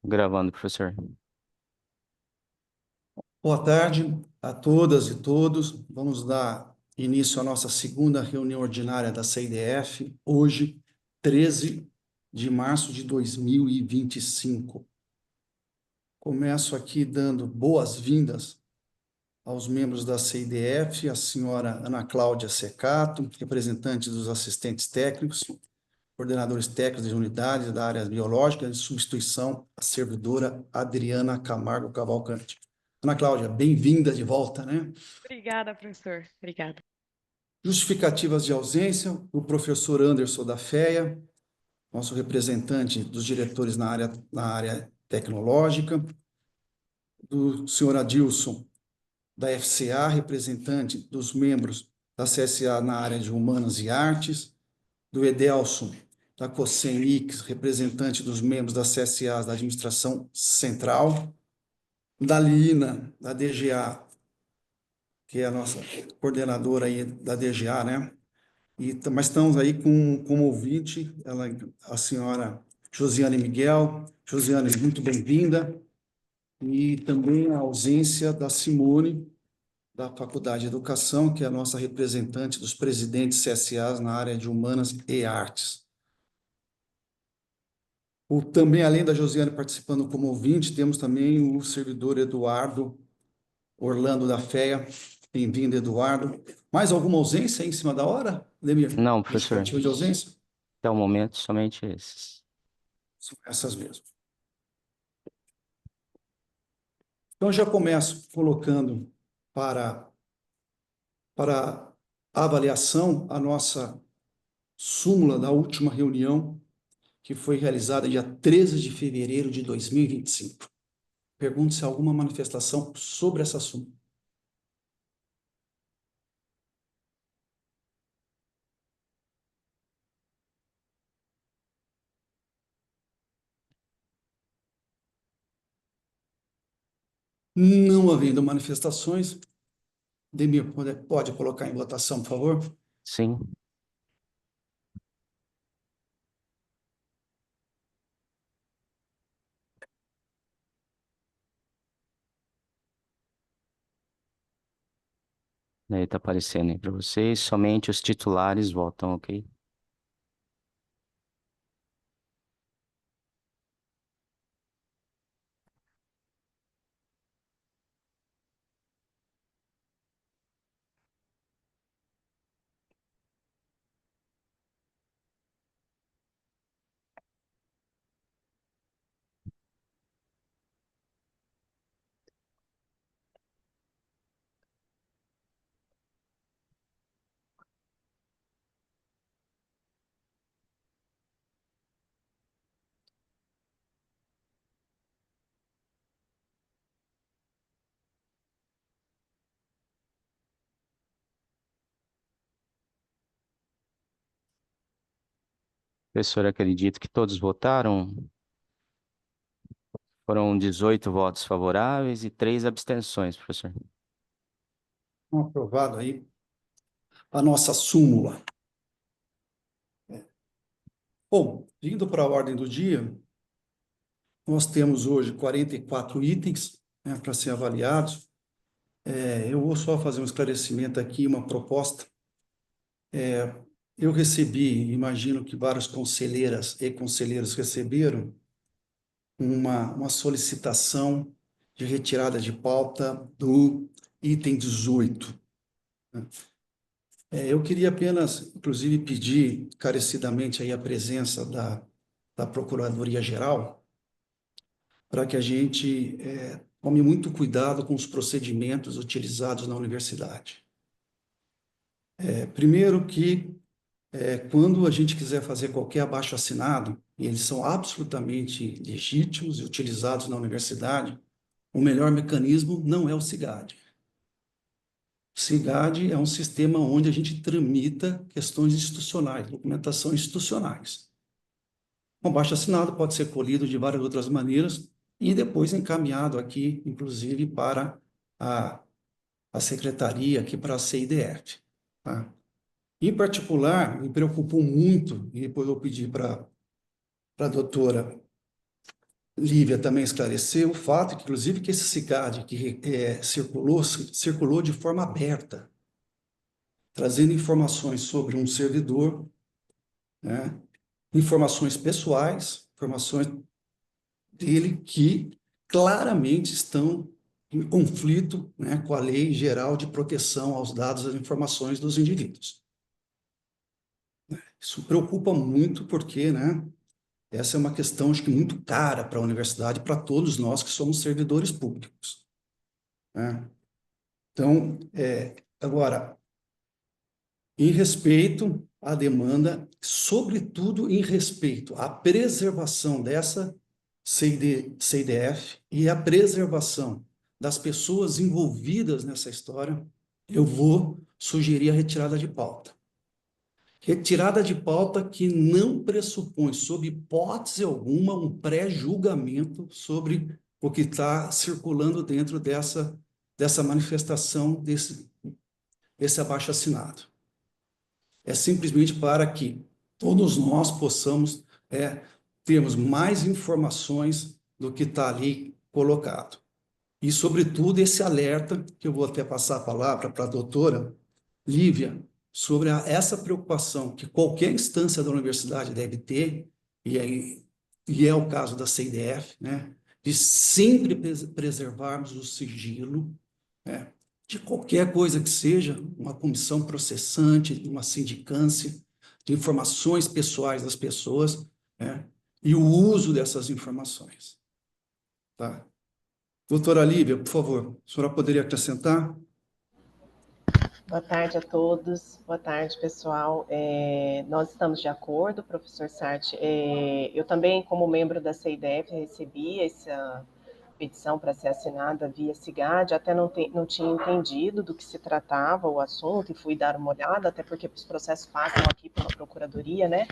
Gravando, professor. Boa tarde a todas e todos. Vamos dar início à nossa segunda reunião ordinária da CIDF, hoje, 13 de março de 2025. Começo aqui dando boas-vindas aos membros da CIDF, a senhora Ana Cláudia Secato, representante dos assistentes técnicos, coordenadores técnicos de unidades da área biológica, em substituição à servidora Adriana Camargo Cavalcante. Ana Cláudia, bem-vinda de volta, né? Obrigada, professor. Obrigada. Justificativas de ausência, o professor Anderson da FEA, nosso representante dos diretores na área tecnológica, do senhor Adilson, da FCA, representante dos membros da CSA na área de Humanas e Artes, do Edelson, da COSENIX, representante dos membros das CSAs da Administração Central, da Lina, da DGA, que é a nossa coordenadora aí da DGA, né? Mas estamos aí com ouvinte, a senhora Josiane Miguel. Josiane, muito bem-vinda. E também a ausência da Simone, da Faculdade de Educação, que é a nossa representante dos presidentes CSAs na área de Humanas e Artes. Também, além da Josiane participando como ouvinte, temos também o servidor Eduardo Orlando da FEA. Bem-vindo, Eduardo. Mais alguma ausência aí em cima da hora, Demir? Não, professor. Justificativa de ausência? Até o momento, somente esses. São essas mesmo. Então, já começo colocando para, para avaliação a nossa súmula da última reunião, que foi realizada dia 13 de fevereiro de 2025. Pergunto se há alguma manifestação sobre essa súmula. Não havendo manifestações, Demir, pode colocar em votação, por favor? Sim. Aí tá aparecendo aí para vocês. Somente os titulares votam, ok? Professor, acredito que todos votaram. Foram 18 votos favoráveis e 3 abstenções, professor. Aprovado aí a nossa súmula. Bom, vindo para a ordem do dia, nós temos hoje 44 itens, né, para ser avaliados. Eu vou só fazer um esclarecimento aqui, uma proposta. Eu recebi, imagino que várias conselheiras e conselheiros receberam, uma solicitação de retirada de pauta do item 18. Eu queria apenas, inclusive, pedir encarecidamente aí a presença da Procuradoria-Geral para que a gente tome muito cuidado com os procedimentos utilizados na universidade. Primeiro que, quando a gente quiser fazer qualquer abaixo-assinado, e eles são absolutamente legítimos e utilizados na universidade, o melhor mecanismo não é o CIGAD. O CIGAD é um sistema onde a gente tramita questões institucionais, documentação institucionais. Um abaixo-assinado pode ser colhido de várias outras maneiras e depois encaminhado aqui, inclusive, para a secretaria, aqui para a CIDF. Tá? Em particular, me preocupou muito, e depois eu pedi para a doutora Lívia também esclareceu o fato, que, inclusive, que esse CICAD que circulou de forma aberta, trazendo informações sobre um servidor, né, informações pessoais, informações dele que claramente estão em conflito, né, com a Lei Geral de Proteção aos Dados e às Informações dos Indivíduos. Isso preocupa muito porque, né, essa é uma questão, acho que, muito cara para a universidade, para todos nós que somos servidores públicos, né? Então, agora, em respeito à demanda, sobretudo em respeito à preservação dessa CIDF e à preservação das pessoas envolvidas nessa história, eu vou sugerir a retirada de pauta. Retirada de pauta que não pressupõe, sob hipótese alguma, um pré-julgamento sobre o que está circulando dentro dessa manifestação, desse abaixo-assinado. É simplesmente para que todos nós possamos termos mais informações do que está ali colocado. E, sobretudo, esse alerta, que eu vou até passar a palavra para a doutora Lívia, sobre essa preocupação que qualquer instância da universidade deve ter, e é o caso da CIDF, né, de sempre preservarmos o sigilo, né, de qualquer coisa que seja, uma comissão processante, uma sindicância, de informações pessoais das pessoas, né, e o uso dessas informações. Tá? Doutora Lívia, por favor, a senhora poderia acrescentar? Boa tarde a todos, boa tarde, pessoal. Nós estamos de acordo, professor Sarti. Eu também, como membro da CIDF, recebi essa petição para ser assinada via CIGAD, até não tinha entendido do que se tratava o assunto e fui dar uma olhada, até porque os processos passam aqui pela Procuradoria, né?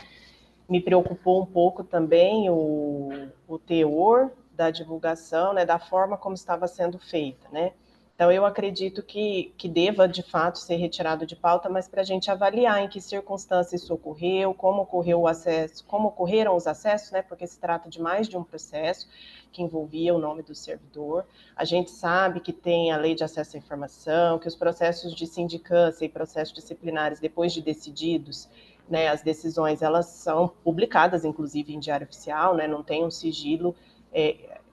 Me preocupou um pouco também o teor da divulgação, né, da forma como estava sendo feita, né? Então, eu acredito que deva, de fato, ser retirado de pauta, mas para a gente avaliar em que circunstâncias isso ocorreu, como ocorreu o acesso, como ocorreram os acessos, né, porque se trata de mais de um processo que envolvia o nome do servidor. A gente sabe que tem a lei de acesso à informação, que os processos de sindicância e processos disciplinares, depois de decididos, né, as decisões, elas são publicadas, inclusive, em diário oficial, né, não tem um sigilo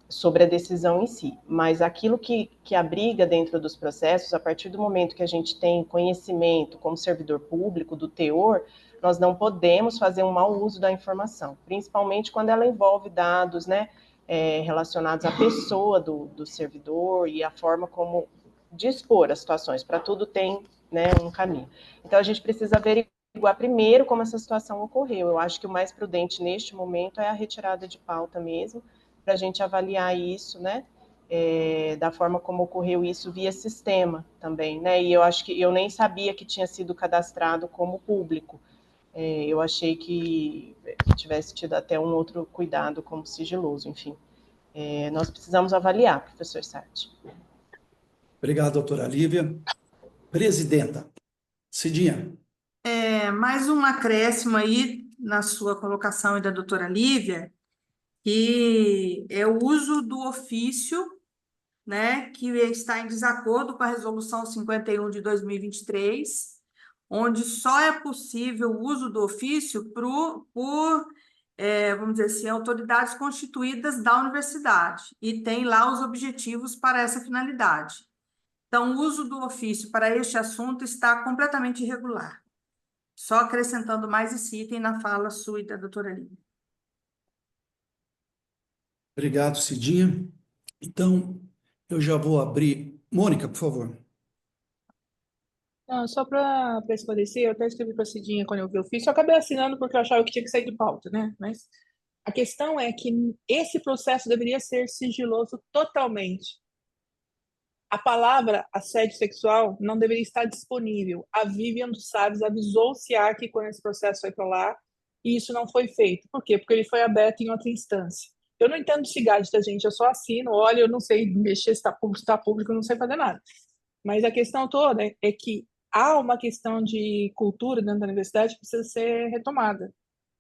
sobre a decisão em si, mas aquilo que abriga dentro dos processos, a partir do momento que a gente tem conhecimento como servidor público do teor, nós não podemos fazer um mau uso da informação, principalmente quando ela envolve dados, né, relacionados à pessoa do servidor e a forma como dispor as situações. Para tudo tem, né, um caminho. Então, a gente precisa averiguar primeiro como essa situação ocorreu. Eu acho que o mais prudente neste momento é a retirada de pauta mesmo, para a gente avaliar isso, né, da forma como ocorreu isso via sistema também, né, e eu acho que eu nem sabia que tinha sido cadastrado como público, eu achei que tivesse tido até um outro cuidado como sigiloso, enfim. Nós precisamos avaliar, professor Sarti. Obrigado, doutora Lívia. Presidenta, Cidinha. Mais um acréscimo aí na sua colocação e da doutora Lívia, que é o uso do ofício, né, que está em desacordo com a Resolução 51 de 2023, onde só é possível o uso do ofício por vamos dizer assim, autoridades constituídas da universidade, e tem lá os objetivos para essa finalidade. Então, o uso do ofício para este assunto está completamente irregular. Só acrescentando mais esse item na fala sua e da doutora Lívia. Obrigado, Cidinha. Então, eu já vou abrir. Mônica, por favor. Não, só para esclarecer, eu até escrevi para a Cidinha quando eu vi o ofício, eu acabei assinando porque eu achava que tinha que sair de pauta, né? Mas a questão é que esse processo deveria ser sigiloso totalmente. A palavra assédio sexual não deveria estar disponível. A Vivian dos Salles avisou o CIARC quando esse processo foi para lá, e isso não foi feito. Por quê? Porque ele foi aberto em outra instância. Eu não entendo de CIGAD, tá, gente? Eu só assino, olha, eu não sei mexer, se está público, eu não sei fazer nada. Mas a questão toda é que há uma questão de cultura dentro da universidade que precisa ser retomada,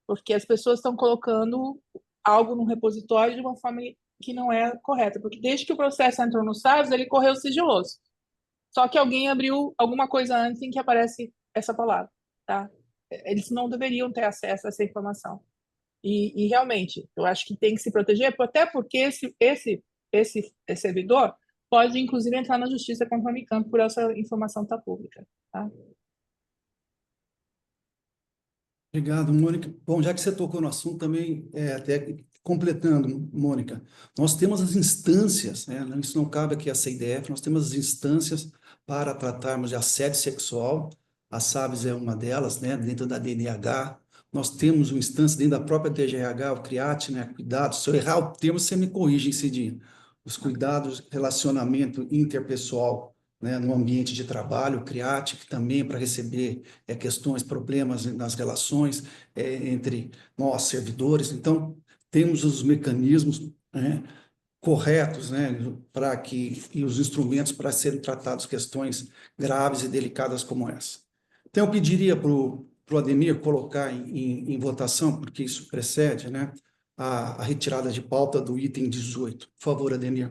porque as pessoas estão colocando algo num repositório de uma forma que não é correta, porque desde que o processo entrou no SARS, ele correu sigiloso. Só que alguém abriu alguma coisa antes em que aparece essa palavra, tá? Eles não deveriam ter acesso a essa informação. E realmente, eu acho que tem que se proteger, até porque esse servidor pode, inclusive, entrar na justiça contra a Unicamp por essa informação estar pública, tá? Obrigado, Mônica. Bom, já que você tocou no assunto também, até completando, Mônica, nós temos as instâncias, né? Isso não cabe aqui à CIDF, nós temos as instâncias para tratarmos de assédio sexual, a SABS é uma delas, né? Dentro da DNH, nós temos uma instância dentro da própria DGH, o CRIAT, né? Cuidados, se eu errar o termo, você me corrige, Cidinho. Os cuidados, relacionamento interpessoal, né? No ambiente de trabalho, o CRIAT, que também para receber questões, problemas nas relações entre nós, servidores. Então, temos os mecanismos, né, corretos, né, para que, e os instrumentos para serem tratados questões graves e delicadas como essa. Então, eu pediria para o Ademir colocar em votação, porque isso precede, né, a retirada de pauta do item 18. Por favor, Ademir.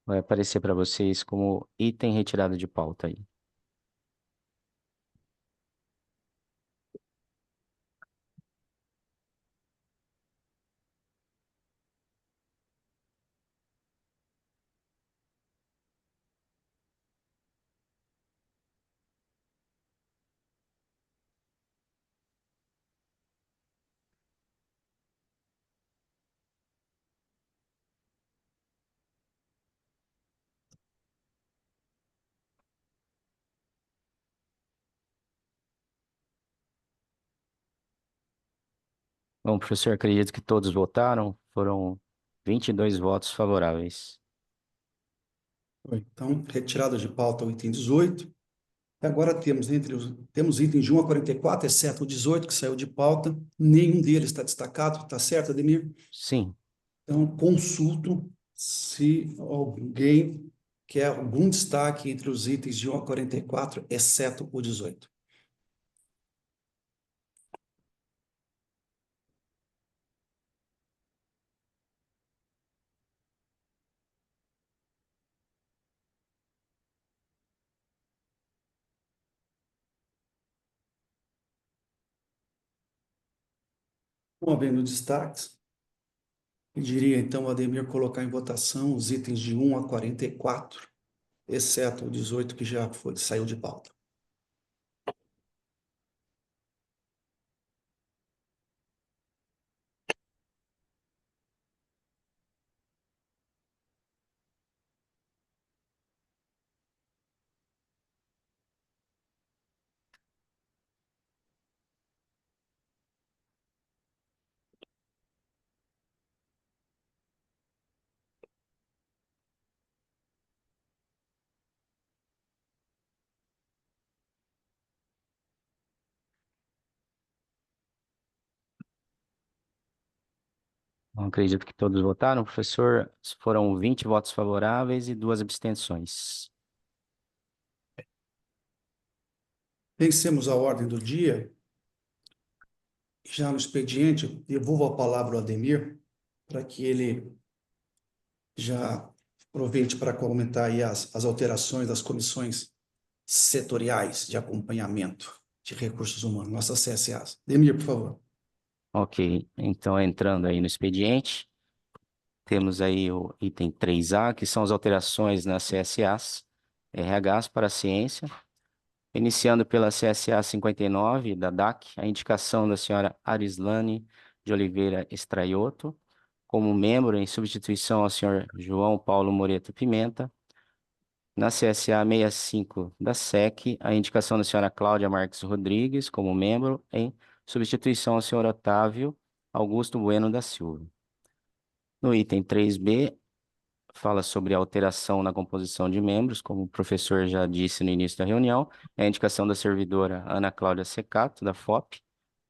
Vai aparecer para vocês como item retirado de pauta aí. Bom, professor, acredito que todos votaram. Foram 22 votos favoráveis. Então, retirada de pauta o item 18. E agora temos itens de 1 a 44, exceto o 18, que saiu de pauta. Nenhum deles está destacado, está certo, Ademir? Sim. Então, consulto se alguém quer algum destaque entre os itens de 1 a 44, exceto o 18. Não havendo destaques, pediria então ao Ademir colocar em votação os itens de 1 a 44, exceto o 18, que já saiu de pauta. Bom, acredito que todos votaram, professor. Foram 20 votos favoráveis e 2 abstenções. Vencemos a ordem do dia. Já no expediente, devolvo a palavra ao Ademir, para que ele já aproveite para comentar aí as alterações das comissões setoriais de acompanhamento de recursos humanos, nossas CSAs. Ademir, por favor. Ok, então entrando aí no expediente, temos aí o item 3A, que são as alterações nas CSAs, RHs para a ciência. Iniciando pela CSA 59 da DAC, a indicação da senhora Arislane de Oliveira Estraioto como membro em substituição ao senhor João Paulo Moreto Pimenta. Na CSA 65 da SEC, a indicação da senhora Cláudia Marques Rodrigues como membro em substituição ao senhor Otávio Augusto Bueno da Silva. No item 3B, fala sobre a alteração na composição de membros, como o professor já disse no início da reunião, é a indicação da servidora Ana Cláudia Secato, da FOP,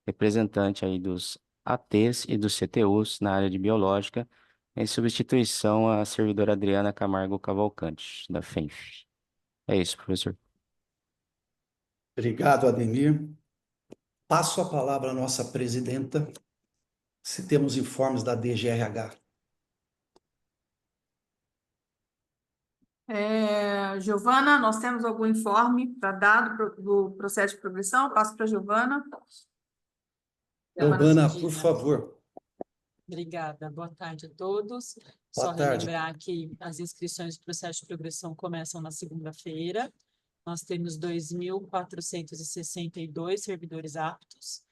representante aí dos ATs e dos CTUs na área de biológica, em substituição à servidora Adriana Camargo Cavalcante, da FENF. É isso, professor. Obrigado, Ademir. Passo a palavra à nossa presidenta, se temos informes da DGRH. Giovana, nós temos algum informe para dar do processo de progressão? Passo para a Giovana. Giovana, Cidinha. por favor. Obrigada. Boa tarde a todos. Boa Só tarde. relembrar que as inscrições do processo de progressão começam na segunda-feira. Nós temos 2.462 servidores aptos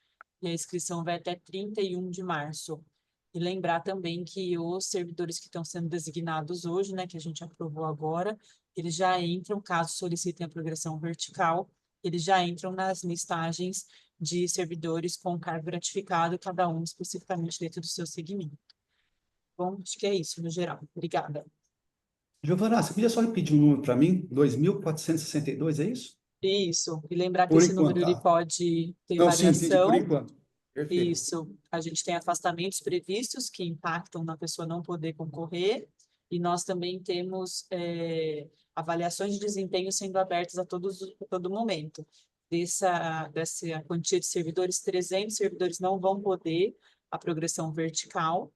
e a inscrição vai até 31 de março. E lembrar também que os servidores que estão sendo designados hoje, né, que a gente aprovou agora, eles já entram, caso solicitem a progressão vertical, eles já entram nas listagens de servidores com cargo gratificado, cada um especificamente dentro do seu segmento. Bom, acho que é isso, no geral. Obrigada. Giovana, você podia só repetir um número para mim? 2.462, é isso? Isso, e lembrar que Por esse enquanto, número ele pode ter Não, sim, entendi, por variação. enquanto. Perfeito. Isso, a gente tem afastamentos previstos que impactam na pessoa não poder concorrer, e nós também temos avaliações de desempenho sendo abertas a todo momento. Dessa quantia de servidores, 300 servidores não vão poder a progressão vertical,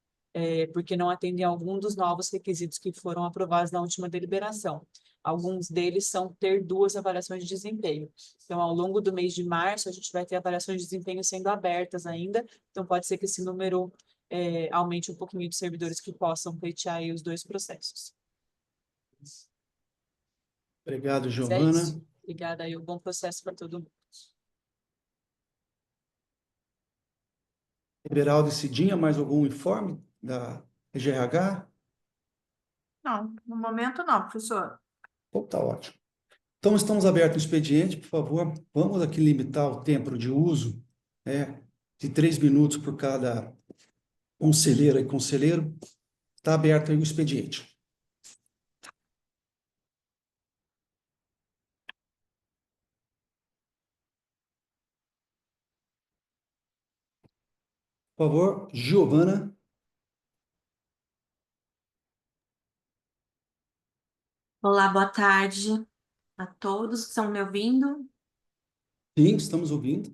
porque não atendem a algum dos novos requisitos que foram aprovados na última deliberação. Alguns deles são ter 2 avaliações de desempenho. Então, ao longo do mês de março, a gente vai ter avaliações de desempenho sendo abertas ainda. Então, pode ser que esse número aumente um pouquinho de servidores que possam pleitear aí os 2 processos. Obrigado, Mas é Giovana. isso. Obrigada aí, um bom processo para todo mundo. Beraldo e Cidinha, mais algum informe da DGRH? Não, no momento não, professor. Então, tá ótimo. Então, estamos abertos o expediente, por favor. Vamos aqui limitar o tempo de uso, de 3 minutos por cada conselheira e conselheiro. Está aberto aí o expediente. Por favor, Giovana. Olá, boa tarde a todos. Estão me ouvindo? Sim, estamos ouvindo.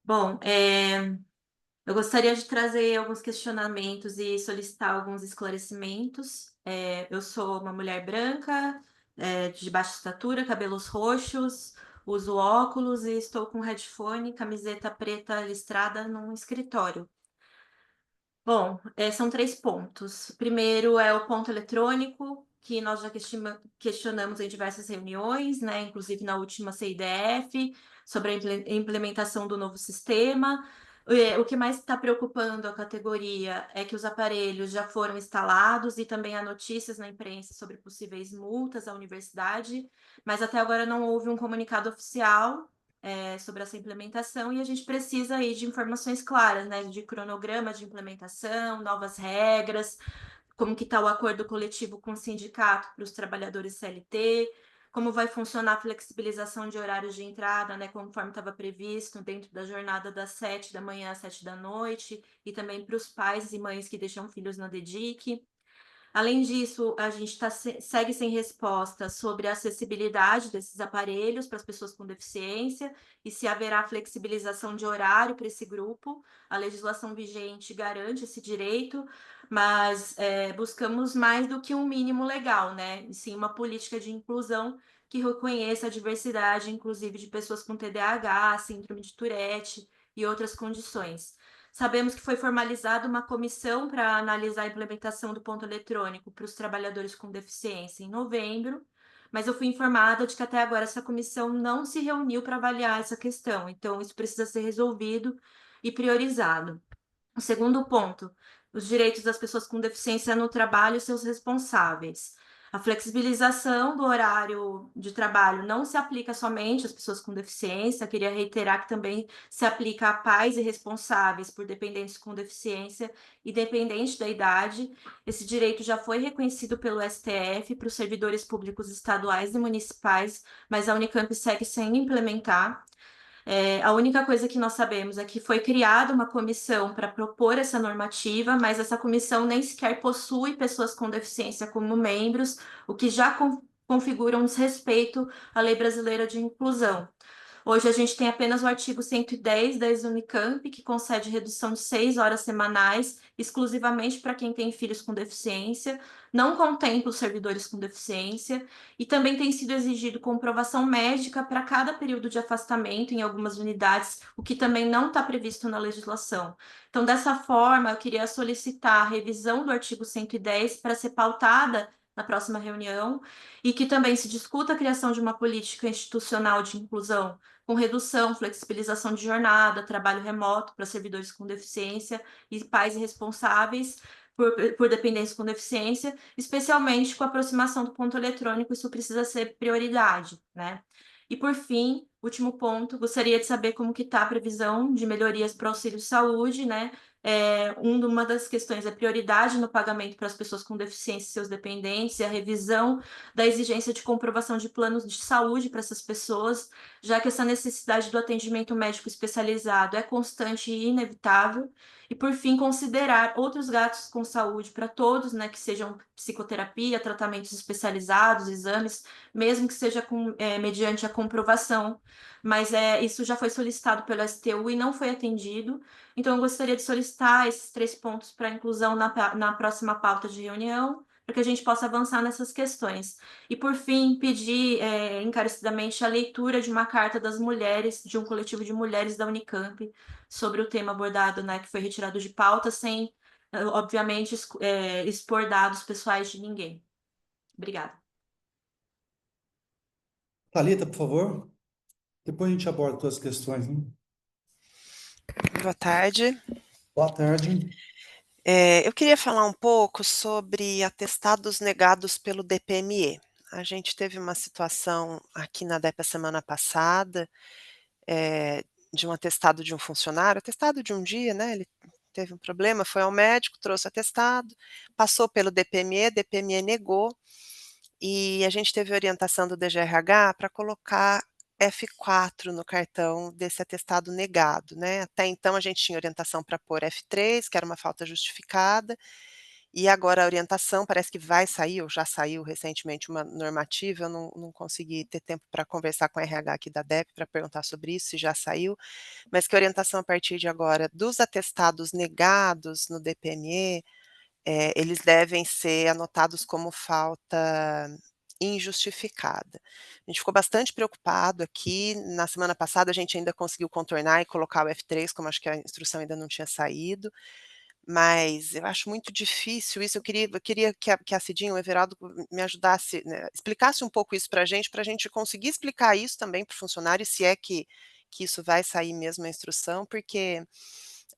Bom, eu gostaria de trazer alguns questionamentos e solicitar alguns esclarecimentos. Eu sou uma mulher branca, de baixa estatura, cabelos roxos, uso óculos e estou com headphone, camiseta preta listrada num escritório. Bom, são 3 pontos. Primeiro é o ponto eletrônico, que nós já questionamos em diversas reuniões, né, inclusive na última CIDF, sobre a implementação do novo sistema. O que mais está preocupando a categoria é que os aparelhos já foram instalados e também há notícias na imprensa sobre possíveis multas à universidade, mas até agora não houve um comunicado oficial sobre essa implementação, e a gente precisa aí de informações claras, né, de cronograma de implementação, novas regras, como que está o acordo coletivo com o sindicato para os trabalhadores CLT, como vai funcionar a flexibilização de horários de entrada, né, conforme estava previsto, dentro da jornada das 7 da manhã às 7 da noite, e também para os pais e mães que deixam filhos na DEDIC. Além disso, a gente segue sem resposta sobre a acessibilidade desses aparelhos para as pessoas com deficiência e se haverá flexibilização de horário para esse grupo. A legislação vigente garante esse direito, mas buscamos mais do que um mínimo legal, né? E sim uma política de inclusão que reconheça a diversidade, inclusive de pessoas com TDAH, síndrome de Tourette e outras condições. Sabemos que foi formalizada uma comissão para analisar a implementação do ponto eletrônico para os trabalhadores com deficiência em novembro, mas eu fui informada de que até agora essa comissão não se reuniu para avaliar essa questão, então isso precisa ser resolvido e priorizado. O segundo ponto, os direitos das pessoas com deficiência no trabalho e seus responsáveis. A flexibilização do horário de trabalho não se aplica somente às pessoas com deficiência, queria reiterar que também se aplica a pais e responsáveis por dependentes com deficiência, independente da idade. Esse direito já foi reconhecido pelo STF para os servidores públicos estaduais e municipais, mas a Unicamp segue sem implementar. A única coisa que nós sabemos é que foi criada uma comissão para propor essa normativa, mas essa comissão nem sequer possui pessoas com deficiência como membros, o que já configura um desrespeito à Lei Brasileira de Inclusão. Hoje a gente tem apenas o artigo 110 da Unicamp, que concede redução de 6 horas semanais, exclusivamente para quem tem filhos com deficiência, não contempla os servidores com deficiência, e também tem sido exigido comprovação médica para cada período de afastamento em algumas unidades, o que também não está previsto na legislação. Então, dessa forma, eu queria solicitar a revisão do artigo 110 para ser pautada na próxima reunião, e que também se discuta a criação de uma política institucional de inclusão com redução, flexibilização de jornada, trabalho remoto para servidores com deficiência e pais responsáveis por dependência com deficiência, especialmente com a aproximação do ponto eletrônico, isso precisa ser prioridade, né? E por fim, último ponto, gostaria de saber como que está a previsão de melhorias para o auxílio saúde, né? Uma das questões é prioridade no pagamento para as pessoas com deficiência e seus dependentes, e a revisão da exigência de comprovação de planos de saúde para essas pessoas, já que essa necessidade do atendimento médico especializado é constante e inevitável. E, por fim, considerar outros gastos com saúde para todos, né, que sejam psicoterapia, tratamentos especializados, exames, mesmo que seja mediante a comprovação. Mas isso já foi solicitado pelo STU e não foi atendido. Então, eu gostaria de solicitar esses 3 pontos para inclusão na próxima pauta de reunião, para que a gente possa avançar nessas questões. E, por fim, pedir encarecidamente a leitura de uma carta das mulheres, de um coletivo de mulheres da Unicamp, sobre o tema abordado, né, que foi retirado de pauta, sem, obviamente, expor dados pessoais de ninguém. Obrigada. Thalita, por favor. Depois a gente aborda todas as questões, né? Boa tarde. Boa tarde. Eu queria falar um pouco sobre atestados negados pelo DPME. A gente teve uma situação aqui na DEP a semana passada, de um atestado de um funcionário, atestado de um dia, né? Ele teve um problema, foi ao médico, trouxe atestado, passou pelo DPME negou, e a gente teve orientação do DGRH para colocar F4 no cartão desse atestado negado, né? Até então a gente tinha orientação para pôr F3, que era uma falta justificada, e agora a orientação parece que vai sair, ou já saiu recentemente uma normativa, eu não consegui ter tempo para conversar com a RH aqui da DEP para perguntar sobre isso, se já saiu, mas que a orientação a partir de agora dos atestados negados no DPME, eles devem ser anotados como falta injustificada. A gente ficou bastante preocupado aqui, na semana passada a gente ainda conseguiu contornar e colocar o F3, como acho que a instrução ainda não tinha saído, mas eu acho muito difícil isso, eu queria que a Cidinha, o Everaldo, me ajudasse, né, explicasse um pouco isso para a gente conseguir explicar isso também para o funcionário, se é que isso vai sair mesmo a instrução, porque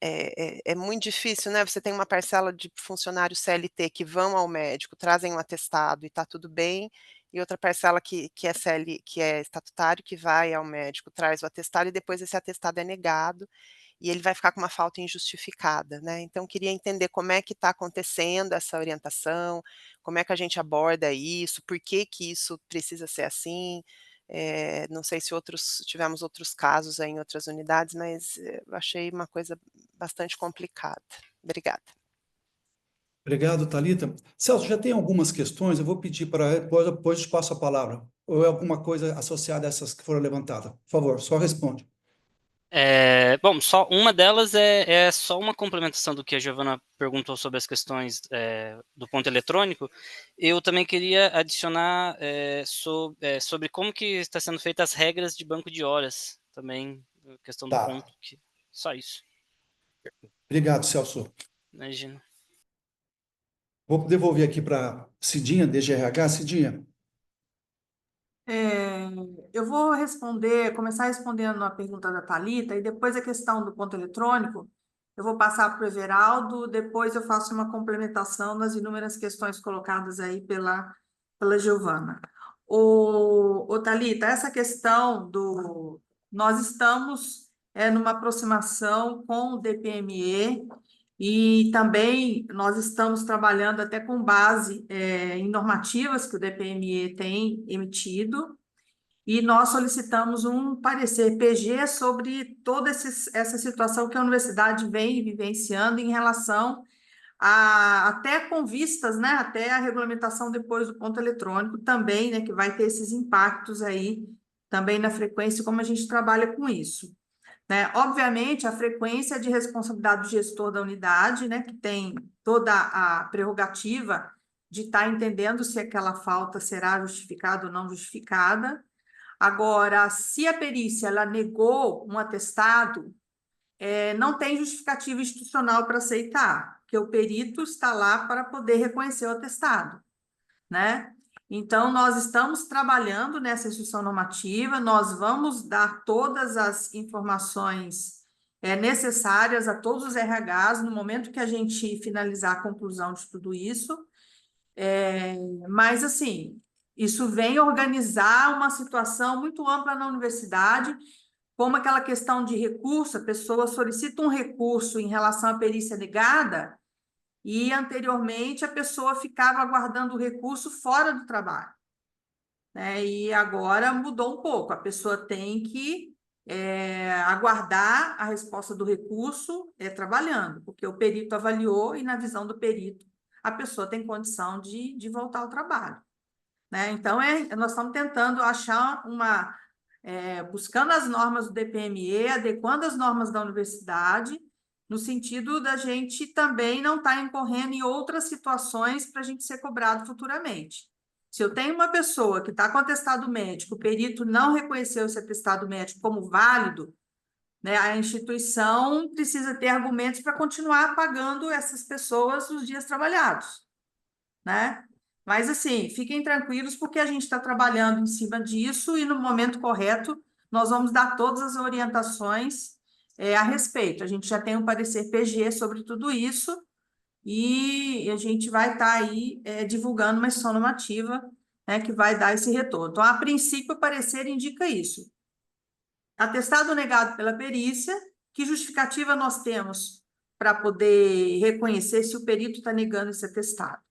é muito difícil, né, você tem uma parcela de funcionários CLT que vão ao médico, trazem um atestado e está tudo bem, e outra parcela que é estatutário, que vai ao médico, traz o atestado e depois esse atestado é negado, e ele vai ficar com uma falta injustificada, né. Então queria entender como é que está acontecendo essa orientação, como é que a gente aborda isso, por que que isso precisa ser assim, não sei se tivemos outros casos aí em outras unidades, mas eu achei uma coisa bastante complicada. Obrigada. Obrigado, Thalita. Celso, já tem algumas questões, eu vou pedir para depois eu te passo a palavra. Ou é alguma coisa associada a essas que foram levantadas? Por favor, só responde. Bom, só uma delas é só uma complementação do que a Giovana perguntou sobre as questões do ponto eletrônico. Eu também queria adicionar sobre como que está sendo feitas as regras de banco de horas, também, questão do Tá. ponto. Só isso. Obrigado, Celso. Imagina. Vou devolver aqui para Cidinha, DGRH. Cidinha. Eu vou começar respondendo a pergunta da Thalita, e depois a questão do ponto eletrônico, eu vou passar para o Everaldo, depois eu faço uma complementação nas inúmeras questões colocadas aí pela Giovana. Thalita, essa questão nós estamos numa aproximação com o DPME, e também nós estamos trabalhando até com base em normativas que o DPME tem emitido, e nós solicitamos um parecer PG sobre toda essa situação que a universidade vem vivenciando em relação até com vistas, né, até a regulamentação depois do ponto eletrônico também, né, que vai ter esses impactos aí também na frequência, como a gente trabalha com isso, né? Obviamente, a frequência é de responsabilidade do gestor da unidade, né, que tem toda a prerrogativa de estar entendendo se aquela falta será justificada ou não justificada. Agora, se a perícia ela negou um atestado, não tem justificativa institucional para aceitar, porque o perito está lá para poder reconhecer o atestado, né? Então, nós estamos trabalhando nessa instituição normativa, nós vamos dar todas as informações necessárias a todos os RHs no momento que a gente finalizar a conclusão de tudo isso, mas, assim, isso vem organizar uma situação muito ampla na universidade, como aquela questão de recurso, a pessoa solicita um recurso em relação à perícia negada, e anteriormente a pessoa ficava aguardando o recurso fora do trabalho, né? E agora mudou um pouco, a pessoa tem que aguardar a resposta do recurso trabalhando, porque o perito avaliou e, na visão do perito, a pessoa tem condição de voltar ao trabalho, né? Então, nós estamos tentando achar buscando as normas do DPME, adequando as normas da universidade, no sentido da gente também não estar incorrendo em outras situações para a gente ser cobrado futuramente. Se eu tenho uma pessoa que está com atestado médico, o perito não reconheceu esse atestado médico como válido, né, a instituição precisa ter argumentos para continuar pagando essas pessoas os dias trabalhados, né? Mas, assim, fiquem tranquilos, porque a gente está trabalhando em cima disso e, no momento correto, nós vamos dar todas as orientações a respeito. A gente já tem um parecer PG sobre tudo isso e a gente vai estar aí divulgando uma instituição normativa, né, que vai dar esse retorno. Então, a princípio, o parecer indica isso. Atestado negado pela perícia, que justificativa nós temos para poder reconhecer se o perito está negando esse atestado?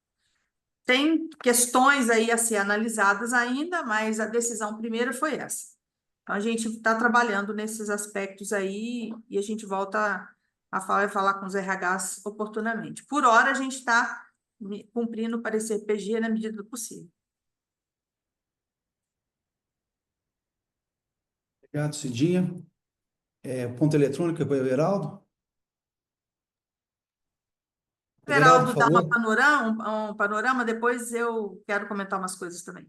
Tem questões aí a ser analisadas ainda, mas a decisão primeira foi essa. Então, a gente está trabalhando nesses aspectos aí e a gente volta a falar com os RHs oportunamente. Por hora, a gente está cumprindo o parecer PG na medida do possível. Obrigado, Cidinha. Ponto eletrônico para o Everaldo. Everaldo dá um panorama, depois eu quero comentar umas coisas também.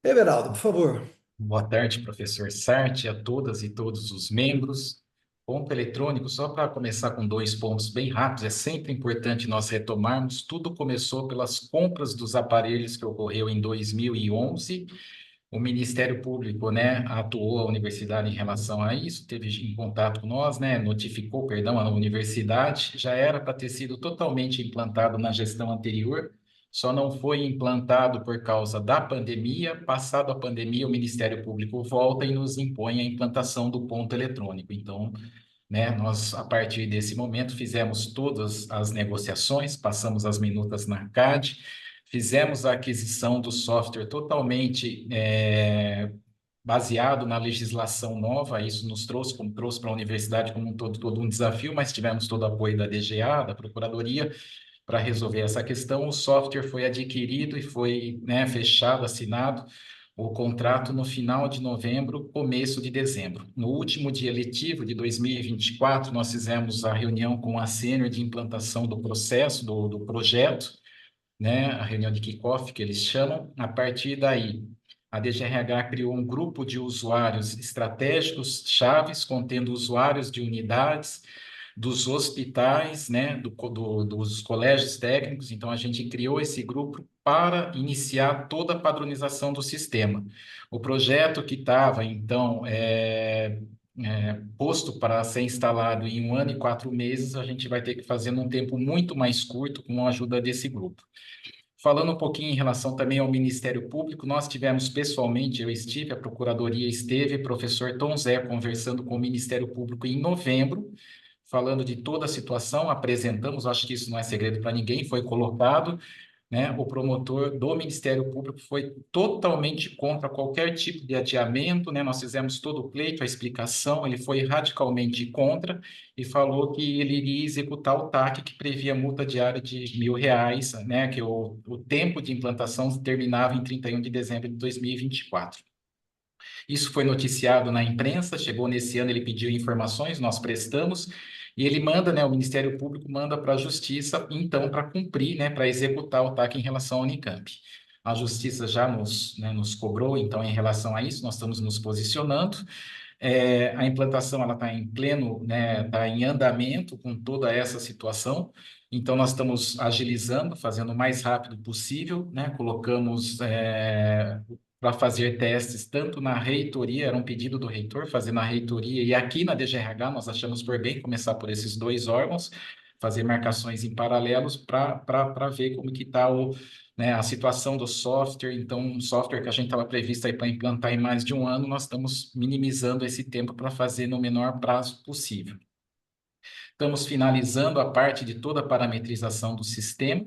Everaldo, por favor. Boa tarde, professor Sarti, a todas e todos os membros. Ponto eletrônico, só para começar com 2 pontos bem rápidos, é sempre importante nós retomarmos, tudo começou pelas compras dos aparelhos que ocorreu em 2011, o Ministério Público, né, atuou a universidade em relação a isso, teve em contato com nós, né, notificou, perdão, a universidade, já era para ter sido totalmente implantado na gestão anterior, só não foi implantado por causa da pandemia. Passado a pandemia, o Ministério Público volta e nos impõe a implantação do ponto eletrônico. Então, né, nós, a partir desse momento, fizemos todas as negociações, passamos as minutas na CADE, fizemos a aquisição do software totalmente baseado na legislação nova. Isso nos trouxe para a universidade como um todo um desafio, mas tivemos todo o apoio da DGA, da Procuradoria, para resolver essa questão. O software foi adquirido e foi, né, fechado, assinado o contrato no final de novembro, começo de dezembro. No último dia letivo de 2024, nós fizemos a reunião com a sênior de implantação do processo, do projeto, né, a reunião de kick-off, que eles chamam. A partir daí, a DGRH criou um grupo de usuários estratégicos chaves, contendo usuários de unidades, dos hospitais, né, dos colégios técnicos. Então, a gente criou esse grupo para iniciar toda a padronização do sistema. O projeto que estava, então, posto para ser instalado em 1 ano e 4 meses, a gente vai ter que fazer num tempo muito mais curto, com a ajuda desse grupo. Falando um pouquinho em relação também ao Ministério Público, nós tivemos pessoalmente, eu estive, a Procuradoria esteve, o professor Tom Zé conversando com o Ministério Público em novembro, falando de toda a situação, apresentamos, acho que isso não é segredo para ninguém, foi colocado né, o promotor do Ministério Público foi totalmente contra qualquer tipo de adiamento, né, nós fizemos todo o pleito, a explicação, ele foi radicalmente contra e falou que ele iria executar o TAC que previa multa diária de R$ 1.000, né, que o tempo de implantação terminava em 31 de dezembro de 2024. Isso foi noticiado na imprensa, chegou nesse ano, ele pediu informações, nós prestamos, e ele manda, né, o Ministério Público manda para a Justiça, então, para cumprir, né, para executar o TAC em relação ao Unicamp. A Justiça já nos cobrou, então, em relação a isso, nós estamos nos posicionando. A implantação ela está em pleno, né, está em andamento com toda essa situação. Então, nós estamos agilizando, fazendo o mais rápido possível, né? Colocamos para fazer testes tanto na reitoria, era um pedido do reitor, fazer na reitoria e aqui na DGRH, nós achamos por bem começar por esses dois órgãos, fazer marcações em paralelos para ver como que está né, a situação do software. Então, um software que a gente estava previsto aí para implantar em mais de um ano, nós estamos minimizando esse tempo para fazer no menor prazo possível. Estamos finalizando a parte de toda a parametrização do sistema,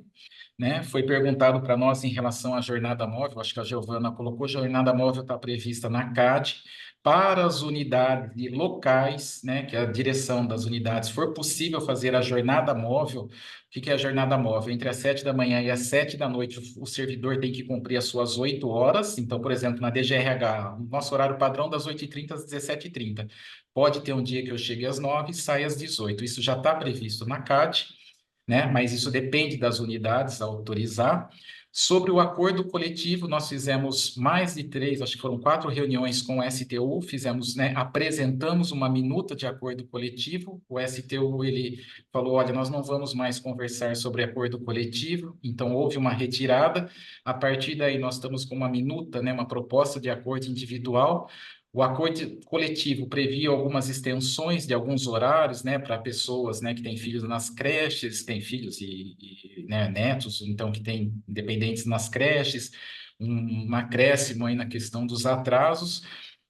né? Foi perguntado para nós em relação à jornada móvel, acho que a Giovana colocou, jornada móvel está prevista na CAD, para as unidades locais, né, que a direção das unidades for possível fazer a jornada móvel. O que é a jornada móvel? Entre as 7 da manhã e as 7 da noite, o servidor tem que cumprir as suas 8 horas. Então, por exemplo, na DGRH, o nosso horário padrão das 8h30 às 17h30. Pode ter um dia que eu chegue às 9 e saia às 18. Isso já está previsto na CAD, né? Mas isso depende das unidades a autorizar. Sobre o acordo coletivo, nós fizemos mais de 3, acho que foram 4 reuniões com o STU, fizemos, né, apresentamos uma minuta de acordo coletivo. O STU, ele falou, olha, nós não vamos mais conversar sobre acordo coletivo, então houve uma retirada. A partir daí, nós estamos com uma minuta, né, uma proposta de acordo individual. O acordo coletivo previa algumas extensões de alguns horários, né, para pessoas, né, que têm filhos nas creches, têm filhos né, netos, então que têm dependentes nas creches, um acréscimo aí na questão dos atrasos.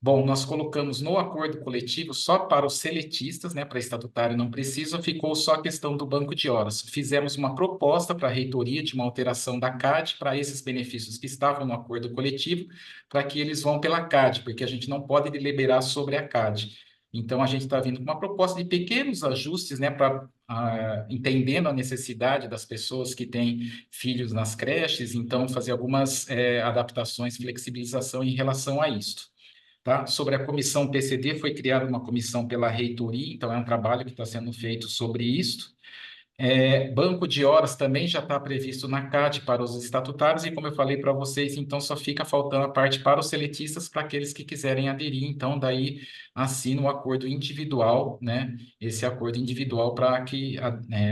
Bom, nós colocamos no acordo coletivo só para os seletistas, né, para estatutário não precisa, ficou só a questão do banco de horas. Fizemos uma proposta para a reitoria de uma alteração da CAD para esses benefícios que estavam no acordo coletivo, para que eles vão pela CAD, porque a gente não pode deliberar sobre a CAD. Então, a gente está vindo com uma proposta de pequenos ajustes, né, para entendendo a necessidade das pessoas que têm filhos nas creches, então fazer algumas adaptações, flexibilização em relação a isto. Tá? Sobre a comissão PCD, foi criada uma comissão pela reitoria, então é um trabalho que está sendo feito sobre isto. Banco de horas também já está previsto na CAD para os estatutários, e como eu falei para vocês, então só fica faltando a parte para os seletistas, para aqueles que quiserem aderir, então daí assina o acordo individual, né? Esse acordo individual para que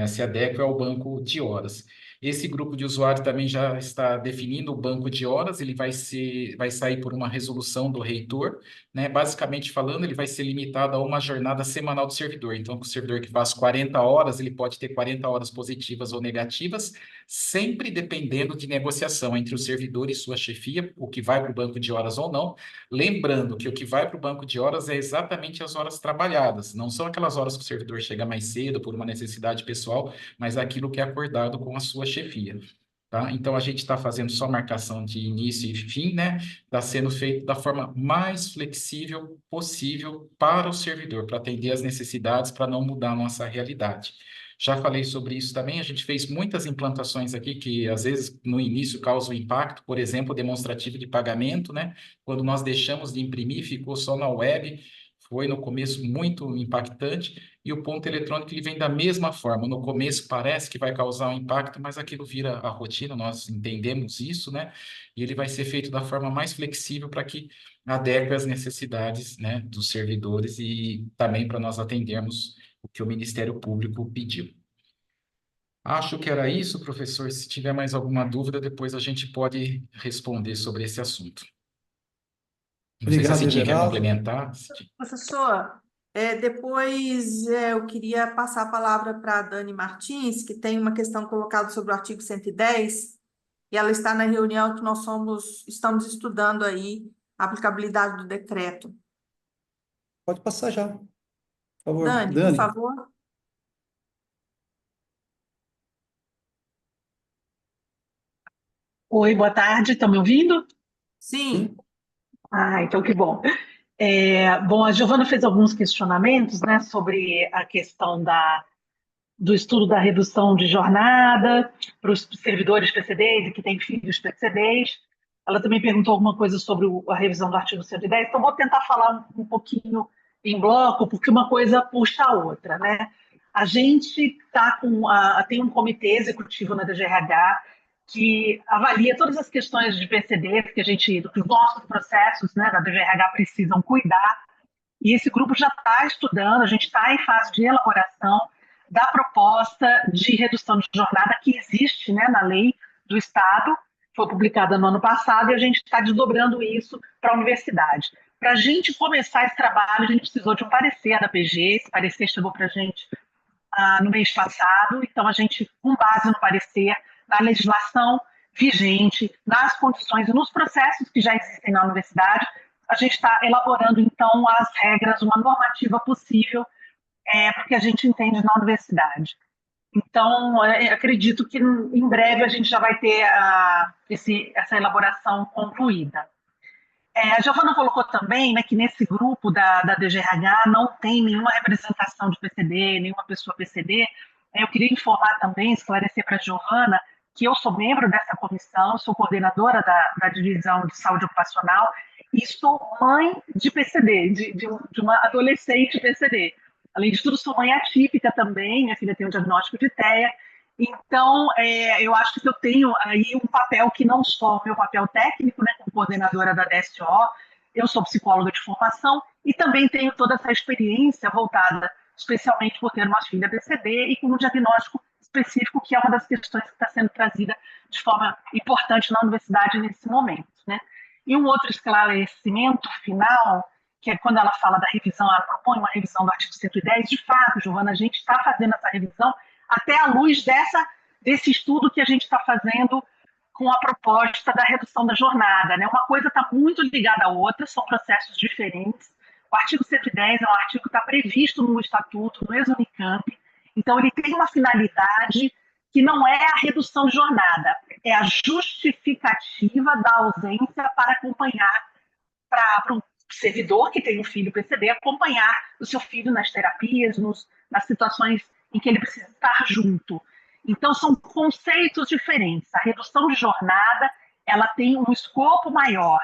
se adeque ao banco de horas. Esse grupo de usuários também já está definindo o banco de horas, ele vai sair por uma resolução do reitor, né? Basicamente falando, ele vai ser limitado a uma jornada semanal do servidor. Então, o servidor que faz 40 horas, ele pode ter 40 horas positivas ou negativas, sempre dependendo de negociação entre o servidor e sua chefia, o que vai para o banco de horas ou não. Lembrando que o que vai para o banco de horas é exatamente as horas trabalhadas, não são aquelas horas que o servidor chega mais cedo por uma necessidade pessoal, mas aquilo que é acordado com a sua chefia. Tá? Então, a gente está fazendo só marcação de início e fim, né? Está sendo feito da forma mais flexível possível para o servidor, para atender às necessidades, para não mudar a nossa realidade. Já falei sobre isso também, a gente fez muitas implantações aqui que, às vezes, no início causam impacto, por exemplo, demonstrativo de pagamento, né? Quando nós deixamos de imprimir, ficou só na web, foi no começo muito impactante, e o ponto eletrônico ele vem da mesma forma. No começo parece que vai causar um impacto, mas aquilo vira a rotina, nós entendemos isso, né? E ele vai ser feito da forma mais flexível para que adeque às necessidades, né, dos servidores e também para nós atendermos o que o Ministério Público pediu. Acho que era isso, professor. Se tiver mais alguma dúvida, depois a gente pode responder sobre esse assunto. Não sei se a Obrigado, Cidinha quer Everaldo. complementar. Professor, depois eu queria passar a palavra para a Dani Martins, que tem uma questão colocada sobre o artigo 110, e ela está na reunião que nós estamos estudando aí a aplicabilidade do decreto. Pode passar já, por favor. Dani, por Dani. favor. Oi, boa tarde, estão me ouvindo? Sim. Ah, então que bom. Bom, a Giovana fez alguns questionamentos, né, sobre a questão do estudo da redução de jornada para os servidores PCDs e que têm filhos PCDs. Ela também perguntou alguma coisa sobre a revisão do artigo 110, então vou tentar falar um pouquinho em bloco, porque uma coisa puxa a outra, né? A gente tem um comitê executivo na DGRH que avalia todas as questões de PCD que os nossos processos, né, da DGRH precisam cuidar, e esse grupo já está estudando, a gente está em fase de elaboração da proposta de redução de jornada que existe, né, na lei do Estado, foi publicada no ano passado, e a gente está desdobrando isso para a universidade. Para a gente começar esse trabalho, a gente precisou de um parecer da PG, esse parecer chegou para a gente no mês passado, então a gente, com base no parecer, na legislação vigente, nas condições e nos processos que já existem na universidade, a gente está elaborando, então, as regras, uma normativa possível porque a gente entende na universidade. Então, acredito que em breve a gente já vai ter essa elaboração concluída. A Giovana colocou também, né, que nesse grupo da DGRH não tem nenhuma representação de PCD, nenhuma pessoa PCD. Eu queria informar também, esclarecer para a Giovana, que eu sou membro dessa comissão, sou coordenadora da Divisão de Saúde Ocupacional e sou mãe de PCD, de uma adolescente PCD. Além de tudo, sou mãe atípica também, minha filha tem um diagnóstico de TEA, então eu acho que eu tenho aí um papel que não só o meu papel técnico, né, como coordenadora da DSO, eu sou psicóloga de formação e também tenho toda essa experiência voltada especialmente por ter uma filha PCD e com um diagnóstico específico, que é uma das questões que está sendo trazida de forma importante na universidade nesse momento, né? E um outro esclarecimento final, que é quando ela fala da revisão, ela propõe uma revisão do artigo 110, de fato, Giovana, a gente está fazendo essa revisão até à luz desse estudo que a gente está fazendo com a proposta da redução da jornada, né? Uma coisa está muito ligada à outra, são processos diferentes. O artigo 110 é um artigo que está previsto no Estatuto, no ex-Unicamp, então ele tem uma finalidade que não é a redução de jornada, é a justificativa da ausência para acompanhar, para o servidor que tem um filho PCD, acompanhar o seu filho nas terapias, nas situações em que ele precisa estar junto. Então, são conceitos diferentes. A redução de jornada, ela tem um escopo maior,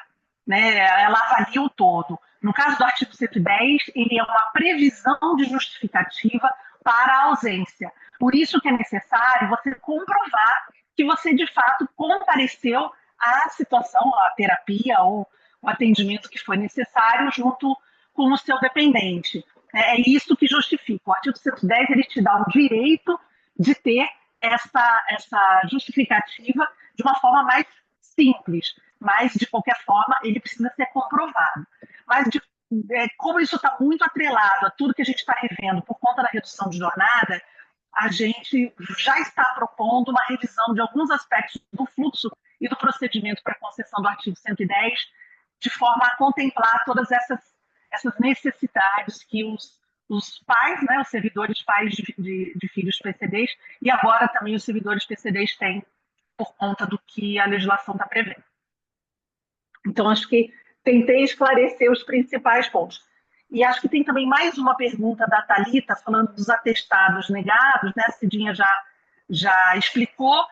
né? Ela avalia o todo. No caso do artigo 110, ele é uma previsão de justificativa para a ausência. Por isso que é necessário você comprovar que você, de fato, compareceu à situação, à terapia ou o atendimento que foi necessário junto com o seu dependente. É isso que justifica. O artigo 110, ele te dá o direito de ter essa justificativa de uma forma mais simples, mas, de qualquer forma, ele precisa ser comprovado. Mas, como isso está muito atrelado a tudo que a gente está revendo por conta da redução de jornada, a gente já está propondo uma revisão de alguns aspectos do fluxo e do procedimento para a concessão do artigo 110, de forma a contemplar todas essas necessidades que os pais, né, os servidores pais de filhos PCDs, e agora também os servidores PCDs têm, por conta do que a legislação está prevendo. Então, acho que tentei esclarecer os principais pontos. E acho que tem também mais uma pergunta da Thalita, falando dos atestados negados, né? A Cidinha já explicou.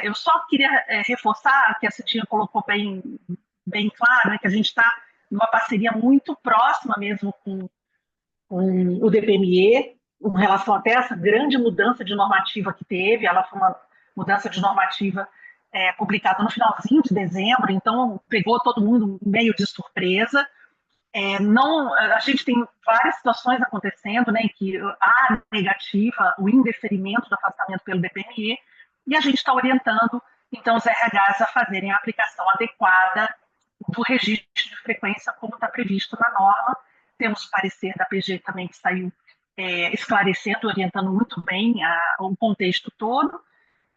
Eu só queria reforçar que a Cidinha colocou bem claro, né, que a gente está numa parceria muito próxima mesmo com o DPME, em relação até a essa grande mudança de normativa que teve. Ela foi uma mudança de normativa publicada no finalzinho de dezembro, então pegou todo mundo meio de surpresa. A gente tem várias situações acontecendo, né, em que há negativa, o indeferimento do afastamento pelo DPME, e a gente está orientando, então, os RHs a fazerem a aplicação adequada do registro de frequência, como está previsto na norma. Temos o parecer da PG também, que saiu esclarecendo, orientando muito bem o contexto todo.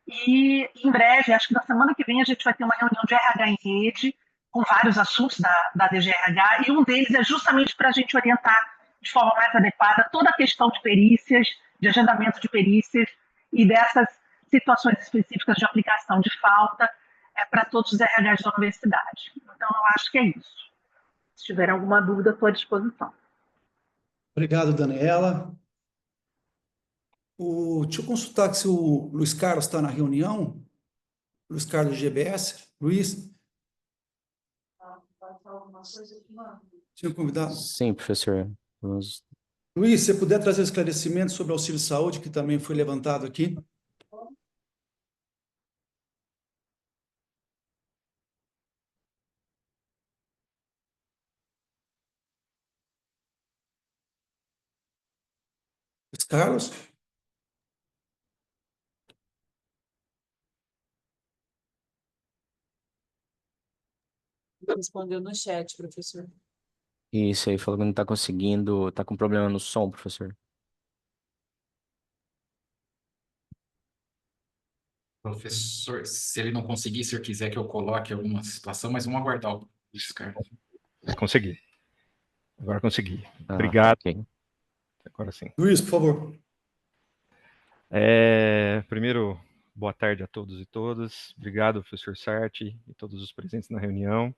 E, em breve, acho que na semana que vem, a gente vai ter uma reunião de RH em rede, com vários assuntos da DGRH, e um deles é justamente para a gente orientar de forma mais adequada toda a questão de perícias, de agendamento de perícias e dessas situações específicas de aplicação de falta, para todos os RHs da universidade. Então, eu acho que é isso. Se tiver alguma dúvida, estou à disposição. Obrigado, Daniela. Deixa eu consultar se o Luiz Carlos está na reunião. Luiz Carlos, GBS. Luiz? Senhor convidado. Sim, professor. Luiz, se você puder trazer esclarecimentos sobre o auxílio saúde, que também foi levantado aqui. Luiz Carlos? Respondeu no chat, professor. Isso aí, falou que não está conseguindo, está com problema no som, professor. Professor, se ele não conseguir, se eu quiser que eu coloque alguma situação, mas vamos aguardar o Luiz Carlos. Consegui. Agora consegui. Ah, Obrigado. ok. Agora sim. Luiz, por favor. Primeiro, boa tarde a todos e todas. Obrigado, professor Sarti e todos os presentes na reunião.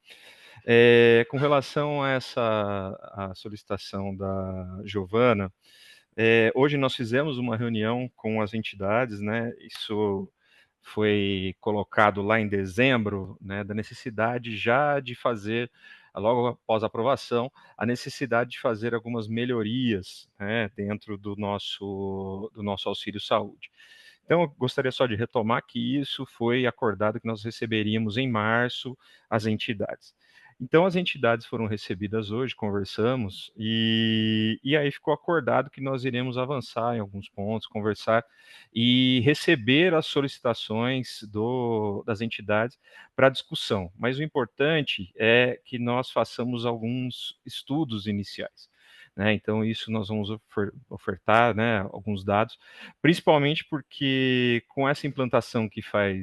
Com relação a a solicitação da Giovana, hoje nós fizemos uma reunião com as entidades, né? Isso foi colocado lá em dezembro, né, da necessidade já de fazer, logo após a aprovação, a necessidade de fazer algumas melhorias, né, dentro do nosso auxílio saúde. Então, eu gostaria só de retomar que isso foi acordado que nós receberíamos em março as entidades. Então, as entidades foram recebidas hoje, conversamos, e aí ficou acordado que nós iremos avançar em alguns pontos, conversar e receber as solicitações das entidades para discussão. Mas o importante é que nós façamos alguns estudos iniciais. Né? Então, isso nós vamos ofertar, né, alguns dados, principalmente porque com essa implantação que foi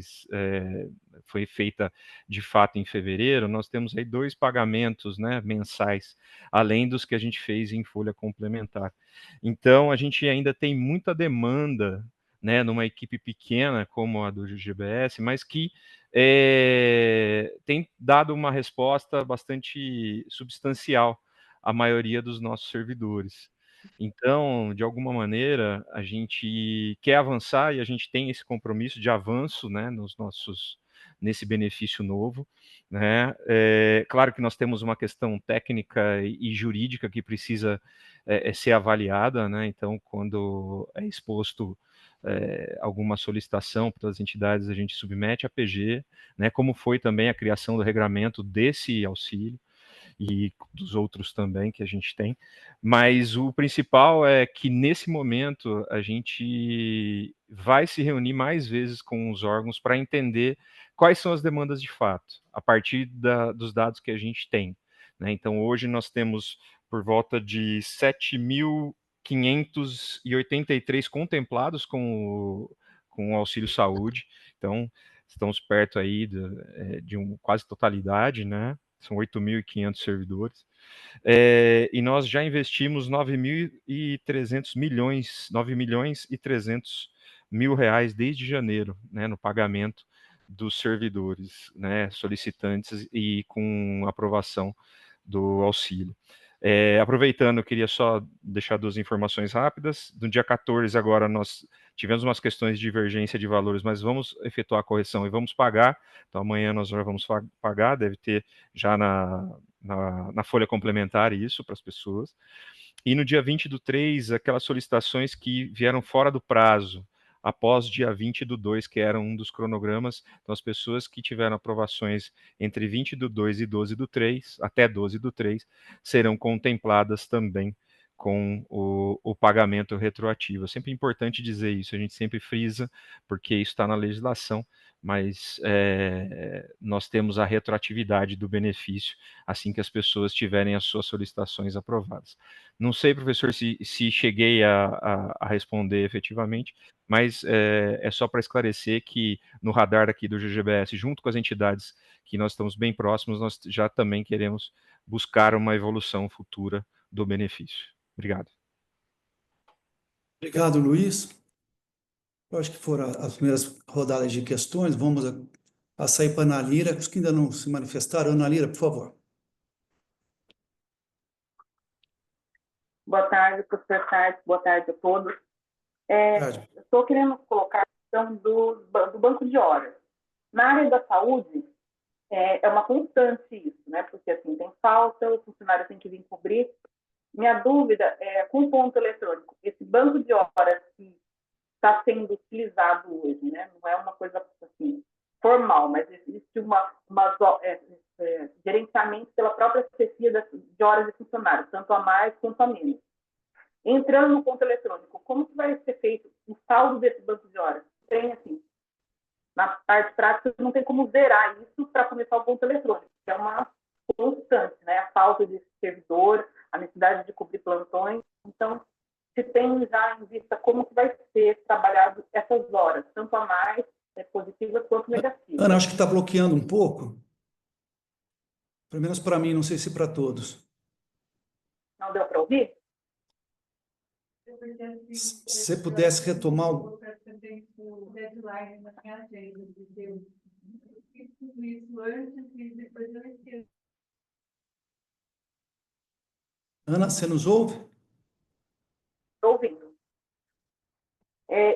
feita de fato em fevereiro, nós temos aí 2 pagamentos, né, mensais, além dos que a gente fez em folha complementar. Então, a gente ainda tem muita demanda, né, numa equipe pequena como a do GBS, mas que tem dado uma resposta bastante substancial à maioria dos nossos servidores. Então, de alguma maneira, a gente quer avançar e a gente tem esse compromisso de avanço, né, nesse benefício novo, né? Claro que nós temos uma questão técnica e jurídica que precisa ser avaliada, né? Então, quando é exposto alguma solicitação pelas entidades, a gente submete a PG, né? Como foi também a criação do regramento desse auxílio e dos outros também que a gente tem, mas o principal é que nesse momento a gente vai se reunir mais vezes com os órgãos para entender quais são as demandas de fato, a partir dos dados que a gente tem. Né? Então hoje nós temos por volta de 7.583 contemplados com o auxílio saúde, então estamos perto aí de quase totalidade, né? São 8.500 servidores, e nós já investimos 9.300 milhões, 9.300.000 reais desde janeiro, né, no pagamento dos servidores, né, solicitantes e com aprovação do auxílio. Aproveitando, eu queria só deixar 2 informações rápidas. No dia 14 agora nós tivemos umas questões de divergência de valores, mas vamos efetuar a correção e vamos pagar. Então amanhã nós já vamos pagar, deve ter já na folha complementar isso para as pessoas. E no dia 20/3, aquelas solicitações que vieram fora do prazo, após dia 20/2, que era um dos cronogramas, então as pessoas que tiveram aprovações entre 20/2 e 12/3, até 12/3, serão contempladas também com o pagamento retroativo. É sempre importante dizer isso, a gente sempre frisa, porque isso está na legislação, mas nós temos a retroatividade do benefício assim que as pessoas tiverem as suas solicitações aprovadas. Não sei, professor, se cheguei a responder efetivamente, mas é só para esclarecer que no radar aqui do GGBS, junto com as entidades que nós estamos bem próximos, nós já também queremos buscar uma evolução futura do benefício. Obrigado. Obrigado, Luiz. Eu acho que foram as primeiras rodadas de questões. Vamos Passar aí para a Ana Lira, os que ainda não se manifestaram. Ana Lira, por favor. Boa tarde, professor Sartre, boa tarde a todos. Estou querendo colocar a questão do banco de horas. Na área da saúde, é uma constante isso, né? Porque assim, tem falta, o funcionário tem que vir cobrir. Minha dúvida é com o ponto eletrônico, esse banco de horas que está sendo utilizado hoje, né? Não é uma coisa assim, formal, mas existe gerenciamento pela própria chefia de horas de funcionário, tanto a mais quanto a menos. Entrando no ponto eletrônico, como que vai ser feito o saldo desse banco de horas? Tem, assim, na parte prática, não tem como zerar isso para começar o ponto eletrônico, que é uma constante, né? A falta de servidor, a necessidade de cobrir plantões. Então, se tem já em vista como que vai ser trabalhado essas horas, tanto a mais positivas quanto negativas. Ana, acho que está bloqueando um pouco. Pelo menos para mim, não sei se para todos. Não deu para ouvir? Se você pudesse retomar o... Ana, você nos ouve? Estou ouvindo.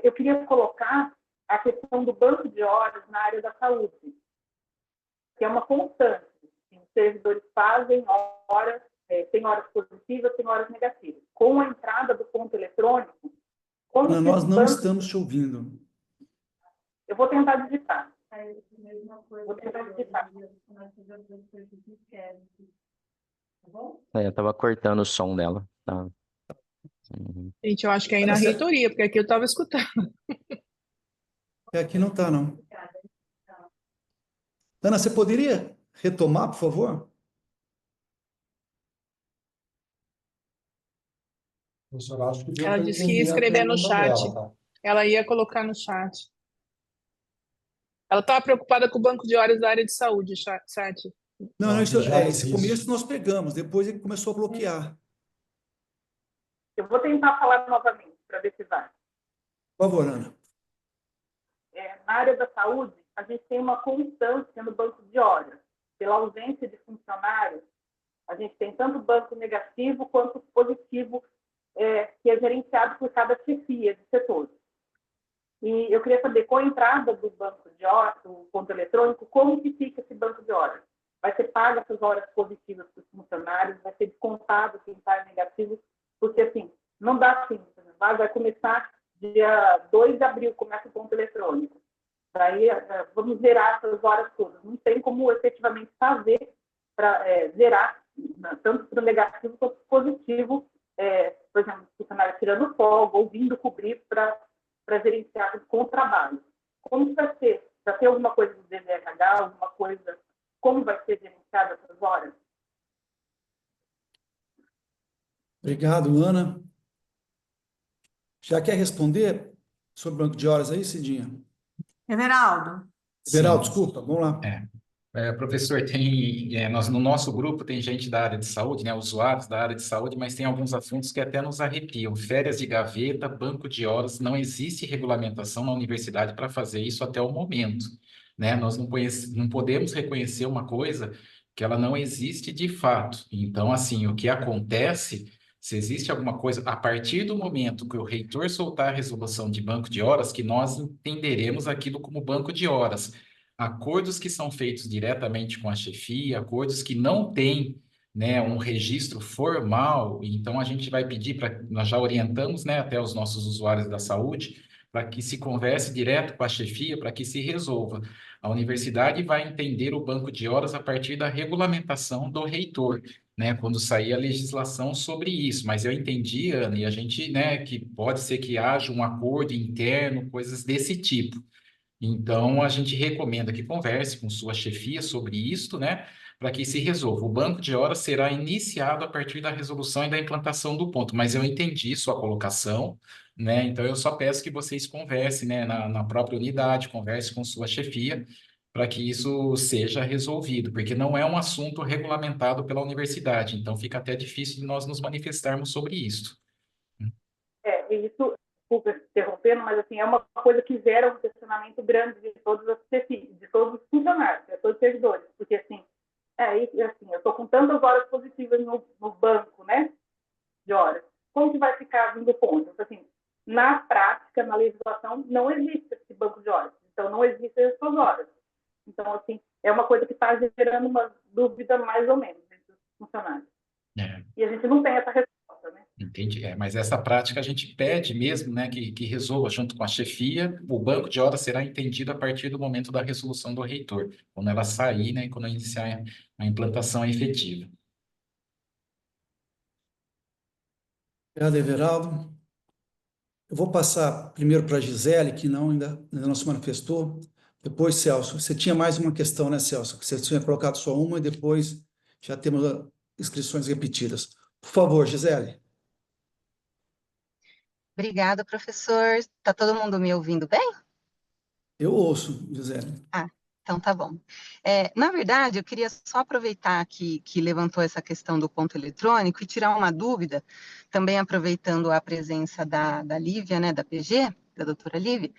Eu queria colocar a questão do banco de horas na área da saúde, que é uma constante. Os servidores fazem horas, tem horas positivas, tem horas negativas. Com a entrada do ponto eletrônico... Ana, nós não estamos te ouvindo. Eu vou tentar digitar. Vou tentar digitar. Eu estava cortando o som dela. Tá. Gente, eu acho que é aí na reitoria, porque aqui eu estava escutando. Aqui não está, não. Ana, você poderia retomar, por favor? Ela disse que ia escrever no chat. Ela ia colocar no chat. Ela estava preocupada com o banco de horas da área de saúde, chat. Não, esse começo nós pegamos, depois ele começou a bloquear. Eu vou tentar falar novamente, para ver se vai. Por favor, Ana. Na área da saúde, a gente tem uma constância no banco de horas. Pela ausência de funcionários, a gente tem tanto banco negativo quanto positivo, que é gerenciado por cada chefia de setor. E eu queria saber, com a entrada do banco de horas, do ponto eletrônico, como que fica esse banco de horas? Vai ser paga essas horas positivas para os funcionários? Vai ser descontado quem está negativo? Porque, assim, não dá assim. Vai começar dia 2 de abril, começa o ponto eletrônico. Daí, vamos zerar essas horas todas. Não tem como efetivamente fazer para zerar, tanto para o negativo quanto para o positivo. Por exemplo, o funcionário tirando folga ou vindo cobrir para gerenciar com o trabalho. Como vai ser? Vai ter alguma coisa do DZRH, alguma coisa? Como vai ser gerenciada essas horas? Obrigado, Ana. Já quer responder sobre o banco de horas aí, Cidinha? Everaldo. Everaldo, desculpa, vamos lá. Professor, nós, no nosso grupo tem gente da área de saúde, né, usuários da área de saúde, mas tem alguns assuntos que até nos arrepiam. Férias de gaveta, banco de horas, não existe regulamentação na universidade para fazer isso até o momento, né? Nós não podemos reconhecer uma coisa que ela não existe de fato. Então, assim, o que acontece, se existe alguma coisa, a partir do momento que o reitor soltar a resolução de banco de horas, que nós entenderemos aquilo como banco de horas. Acordos que são feitos diretamente com a chefia, acordos que não têm, né, um registro formal, então a gente vai pedir nós já orientamos, né, até os nossos usuários da saúde, para que se converse direto com a chefia, para que se resolva. A universidade vai entender o banco de horas a partir da regulamentação do reitor, né, quando sair a legislação sobre isso, mas eu entendi, Ana, e a gente, né, que pode ser que haja um acordo interno, coisas desse tipo. Então, a gente recomenda que converse com sua chefia sobre isto, né, para que se resolva. O banco de horas será iniciado a partir da resolução e da implantação do ponto, mas eu entendi sua colocação, né, então eu só peço que vocês conversem, né, na própria unidade, converse com sua chefia, para que isso seja resolvido, porque não é um assunto regulamentado pela universidade, então fica até difícil de nós nos manifestarmos sobre isso. Isso desculpa interrompendo, mas assim, é uma coisa que gera um questionamento grande de todos os funcionários, de todos os servidores, porque assim, assim, eu estou com tantas horas positivas no banco, né, de horas, como que vai ficar vindo ponto? Então, assim, na prática, na legislação, não existe esse banco de horas, então não existem essas horas. Então, assim, é uma coisa que está gerando uma dúvida mais ou menos entre os funcionários. E a gente não tem essa resposta, né? Entendi. Mas essa prática a gente pede mesmo, né, que resolva junto com a chefia. O banco de horas será entendido a partir do momento da resolução do reitor, quando ela sair, né, e quando iniciar a implantação efetiva. Obrigado, Everaldo. Eu vou passar primeiro para a Gisele, que ainda não se manifestou. Depois, Celso, você tinha mais uma questão, né, Celso? Você tinha colocado só uma e depois já temos inscrições repetidas. Por favor, Gisele. Obrigada, professor. Está todo mundo me ouvindo bem? Eu ouço, Gisele. Então tá bom. Na verdade, eu queria só aproveitar que levantou essa questão do ponto eletrônico e tirar uma dúvida, também aproveitando a presença da Lívia, né, da PG, da doutora Lívia,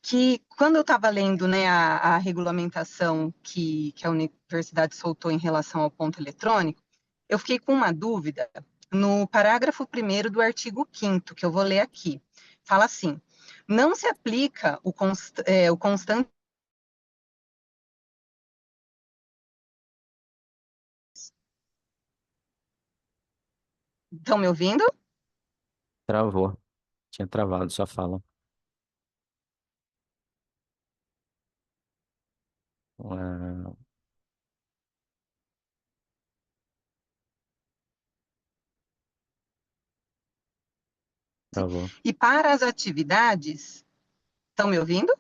que quando eu estava lendo, né, a regulamentação que a universidade soltou em relação ao ponto eletrônico, eu fiquei com uma dúvida no parágrafo 1º do artigo 5º, que eu vou ler aqui. Fala assim: não se aplica o constante. Estão me ouvindo? Travou. Tinha travado sua fala. Ah, travou. E para as atividades, estão me ouvindo?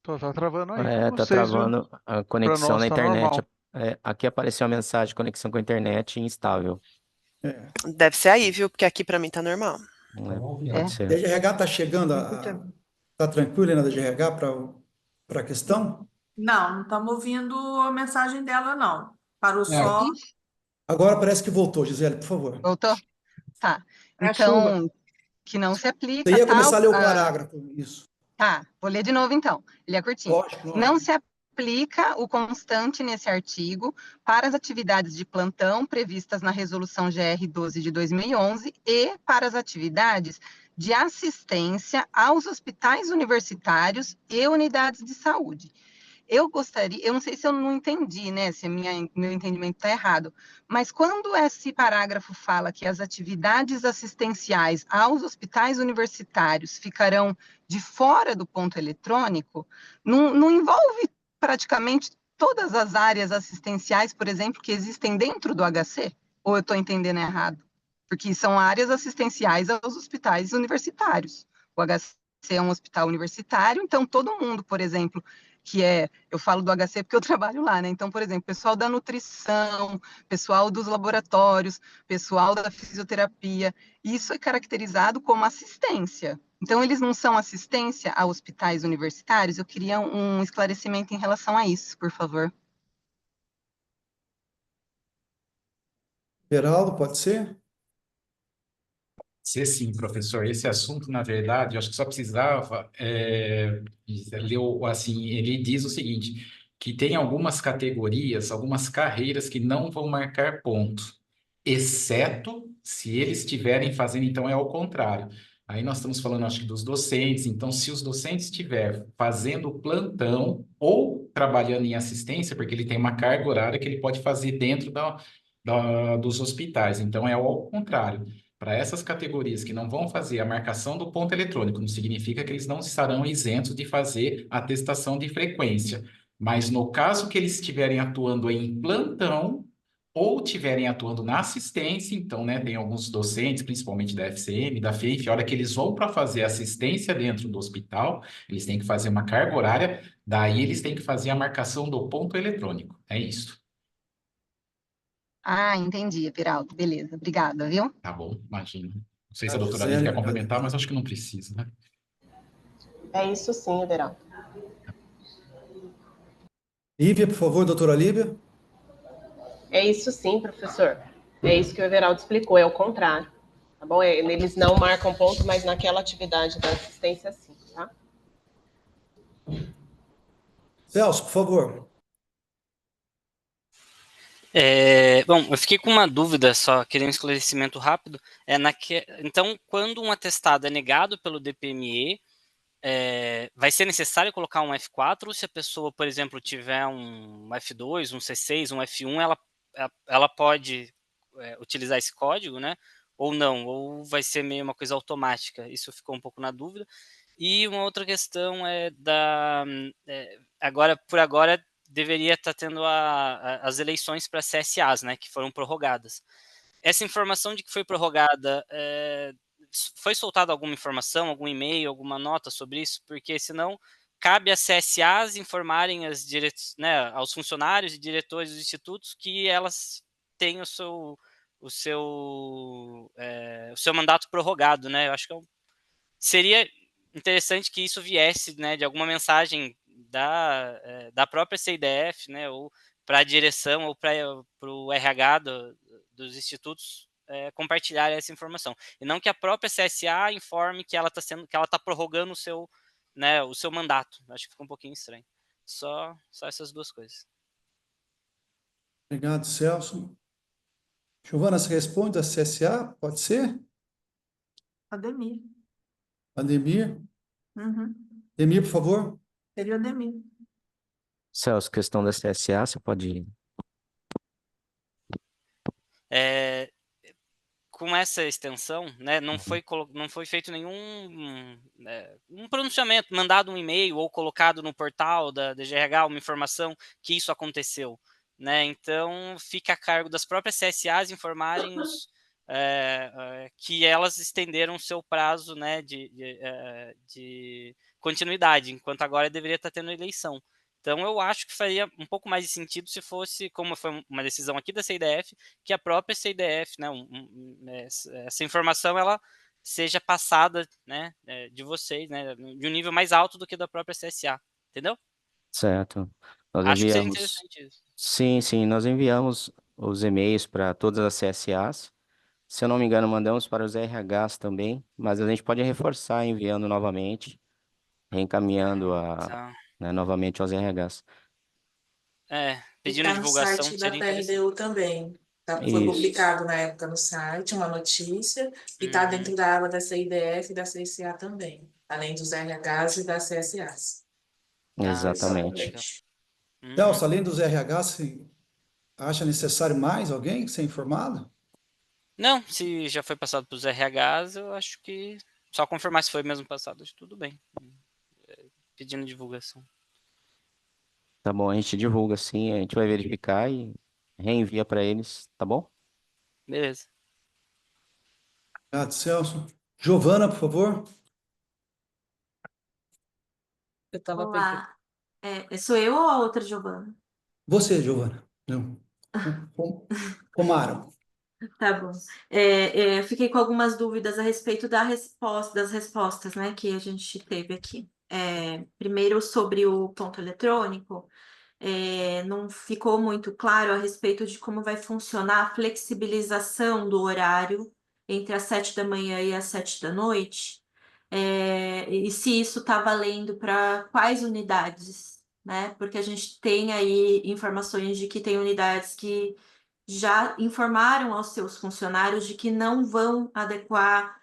Tá travando aí com Tá vocês, viu? travando a Para conexão nós na tá internet. normal. Aqui apareceu a mensagem: conexão com a internet instável. Deve ser aí, viu? Porque aqui para mim tá normal. Pode ser. DGRH está chegando, está tranquilo na DGRH para a questão? Não estamos ouvindo a mensagem dela, não. Parou só. Agora parece que voltou, Gisele, por favor. Voltou? Tá. É a chuva. Então, que não se aplica Você ia tal. começar a ler o parágrafo, isso. Tá, vou ler de novo então. Ele é curtinho. Lógico. Não se aplica o constante nesse artigo para as atividades de plantão previstas na Resolução GR 12 de 2011 e para as atividades de assistência aos hospitais universitários e unidades de saúde. Eu gostaria, eu não sei se eu não entendi, né, se meu entendimento está errado, mas quando esse parágrafo fala que as atividades assistenciais aos hospitais universitários ficarão de fora do ponto eletrônico, não envolve praticamente todas as áreas assistenciais, por exemplo, que existem dentro do HC? Ou eu estou entendendo errado? Porque são áreas assistenciais aos hospitais universitários. O HC é um hospital universitário, então todo mundo, por exemplo, eu falo do HC porque eu trabalho lá, né? Então, por exemplo, pessoal da nutrição, pessoal dos laboratórios, pessoal da fisioterapia, isso é caracterizado como assistência. Então, eles não são assistência a hospitais universitários? Eu queria um esclarecimento em relação a isso, por favor. Geraldo, pode ser? Sim, professor. Esse assunto, na verdade, eu acho que só precisava assim, ele diz o seguinte, que tem algumas categorias, algumas carreiras que não vão marcar ponto, exceto se eles estiverem fazendo, então é ao contrário. Aí nós estamos falando, acho que dos docentes, então se os docentes estiverem fazendo plantão ou trabalhando em assistência, porque ele tem uma carga horária que ele pode fazer dentro dos hospitais, então é ao contrário. Para essas categorias que não vão fazer a marcação do ponto eletrônico, não significa que eles não estarão isentos de fazer a atestação de frequência. Mas no caso que eles estiverem atuando em plantão ou estiverem atuando na assistência, então, né, tem alguns docentes, principalmente da FCM, da FEIF, a hora que eles vão para fazer assistência dentro do hospital, eles têm que fazer uma carga horária, daí eles têm que fazer a marcação do ponto eletrônico. É isso. Entendi, Everaldo. Beleza, obrigada, viu? Tá bom, imagino. Não sei se a doutora Lívia quer complementar, mas acho que não precisa, né? É isso sim, Everaldo. Lívia, por favor, doutora Lívia. É isso sim, professor. É isso que o Everaldo explicou, é o contrário. tá bom? Eles não marcam ponto, mas naquela atividade da assistência, sim, tá? Celso, por favor. Bom, eu fiquei com uma dúvida só, queria um esclarecimento rápido. Então, quando um atestado é negado pelo DPME, vai ser necessário colocar um F4, ou se a pessoa, por exemplo, tiver um F2, um C6, um F1, ela pode utilizar esse código, né? Ou não, ou vai ser meio uma coisa automática. Isso ficou um pouco na dúvida. E uma outra questão por agora, deveria estar tendo as eleições para CSAs, né, que foram prorrogadas. Essa informação de que foi prorrogada, foi soltada alguma informação, algum e-mail, alguma nota sobre isso? Porque senão cabe às CSAs informarem né, aos funcionários e diretores dos institutos que elas têm o seu mandato prorrogado, né? Eu acho que seria interessante que isso viesse, né, de alguma mensagem da própria CIDF, né, ou para a direção ou para o RH dos institutos compartilhar essa informação, e não que a própria CSA informe que ela está prorrogando o seu mandato. Acho que fica um pouquinho estranho. Só essas duas coisas. Obrigado, Celso. Giovana, você responde da CSA? Pode ser? Ademir. Ademir? Uhum. Ademir, por favor. Seria o Ademir. Celso, questão da CSA, você pode... Com essa extensão, né, não foi feito nenhum um pronunciamento, mandado um e-mail ou colocado no portal da DGRH uma informação que isso aconteceu, né? Então fica a cargo das próprias CSAs informarem que elas estenderam o seu prazo, né, de continuidade, enquanto agora deveria estar tendo eleição. Então, eu acho que faria um pouco mais de sentido se fosse, como foi uma decisão aqui da CIDF, que a própria CIDF, né, essa informação, ela seja passada, né, de vocês, né, de um nível mais alto do que da própria CSA, entendeu? Certo. Nós Acho que seria enviamos... interessante isso. Sim, nós enviamos os e-mails para todas as CSAs. Se eu não me engano, mandamos para os RHs também, mas a gente pode reforçar enviando novamente, reencaminhando Tá. né, novamente aos RHs. Pedindo Está no divulgação site da seria interessante. PRDU também. Foi Isso, publicado na época no site uma notícia e está dentro da aba da CIDF e da CSA também, além dos RHs e das CSAs. exatamente. Celso, além dos RH, você acha necessário mais alguém ser informado? Não, se já foi passado para os RHs, eu acho que só confirmar se foi mesmo passado, acho que tudo bem. Pedindo divulgação. Tá bom, a gente divulga sim, a gente vai verificar e reenvia para eles, tá bom? Beleza. Obrigado, Celso. Giovana, por favor. Eu estava Olá. Sou eu ou a outra Giovana? Você, Giovana. Não. Comara. Tá bom. Eu fiquei com algumas dúvidas a respeito das respostas, né, que a gente teve aqui. Primeiro, sobre o ponto eletrônico, não ficou muito claro a respeito de como vai funcionar a flexibilização do horário entre as 7 da manhã e as 7 da noite, e se isso está valendo para quais unidades, né? Porque a gente tem aí informações de que tem unidades que já informaram aos seus funcionários de que não vão adequar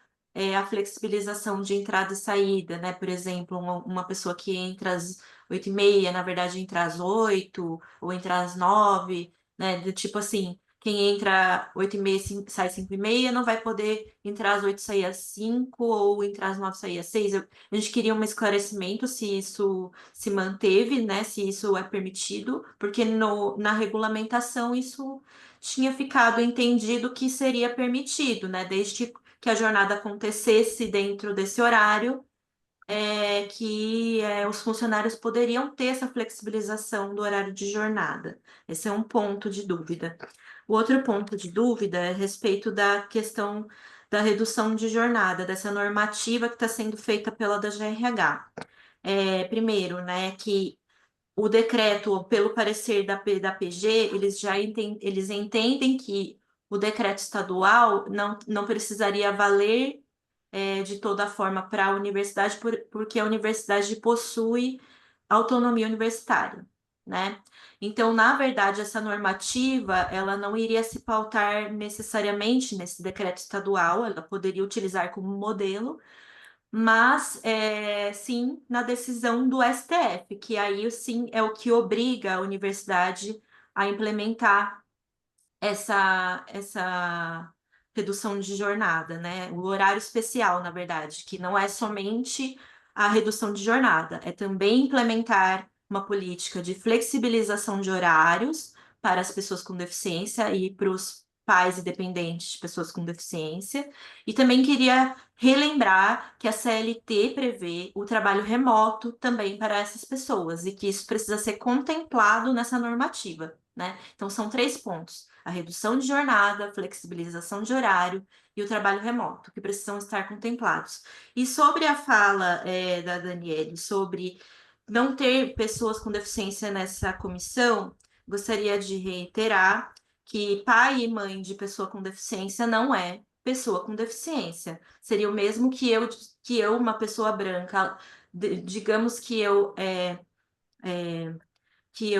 a flexibilização de entrada e saída, né? Por exemplo, uma pessoa que entra às 8h30, na verdade entra às 8 ou entra às 9, né? Do tipo assim, quem entra 8h30 sai 5h30, não vai poder entrar às 8 e sair às 5, ou entrar às 9 e sair às 6. A gente queria um esclarecimento se isso se manteve, né? Se isso é permitido, porque na regulamentação isso tinha ficado entendido que seria permitido, né? Desde que a jornada acontecesse dentro desse horário, que os funcionários poderiam ter essa flexibilização do horário de jornada. Esse é um ponto de dúvida. O outro ponto de dúvida é a respeito da questão da redução de jornada, dessa normativa que está sendo feita pela DGRH. Primeiro, né, que o decreto, pelo parecer da PG, eles entendem que o decreto estadual não precisaria valer de toda forma para a universidade, porque a universidade possui autonomia universitária, né? Então, na verdade, essa normativa, ela não iria se pautar necessariamente nesse decreto estadual, ela poderia utilizar como modelo, mas sim na decisão do STF, que aí sim é o que obriga a universidade a implementar essa redução de jornada, né? O horário especial, na verdade, que não é somente a redução de jornada, é também implementar uma política de flexibilização de horários para as pessoas com deficiência e para os pais e dependentes de pessoas com deficiência. E também queria relembrar que a CLT prevê o trabalho remoto também para essas pessoas e que isso precisa ser contemplado nessa normativa, né? Então, são 3 pontos: a redução de jornada, a flexibilização de horário e o trabalho remoto, que precisam estar contemplados. E sobre a fala da Daniele sobre não ter pessoas com deficiência nessa comissão, gostaria de reiterar que pai e mãe de pessoa com deficiência não é pessoa com deficiência. Seria o mesmo que eu uma pessoa branca, digamos que eu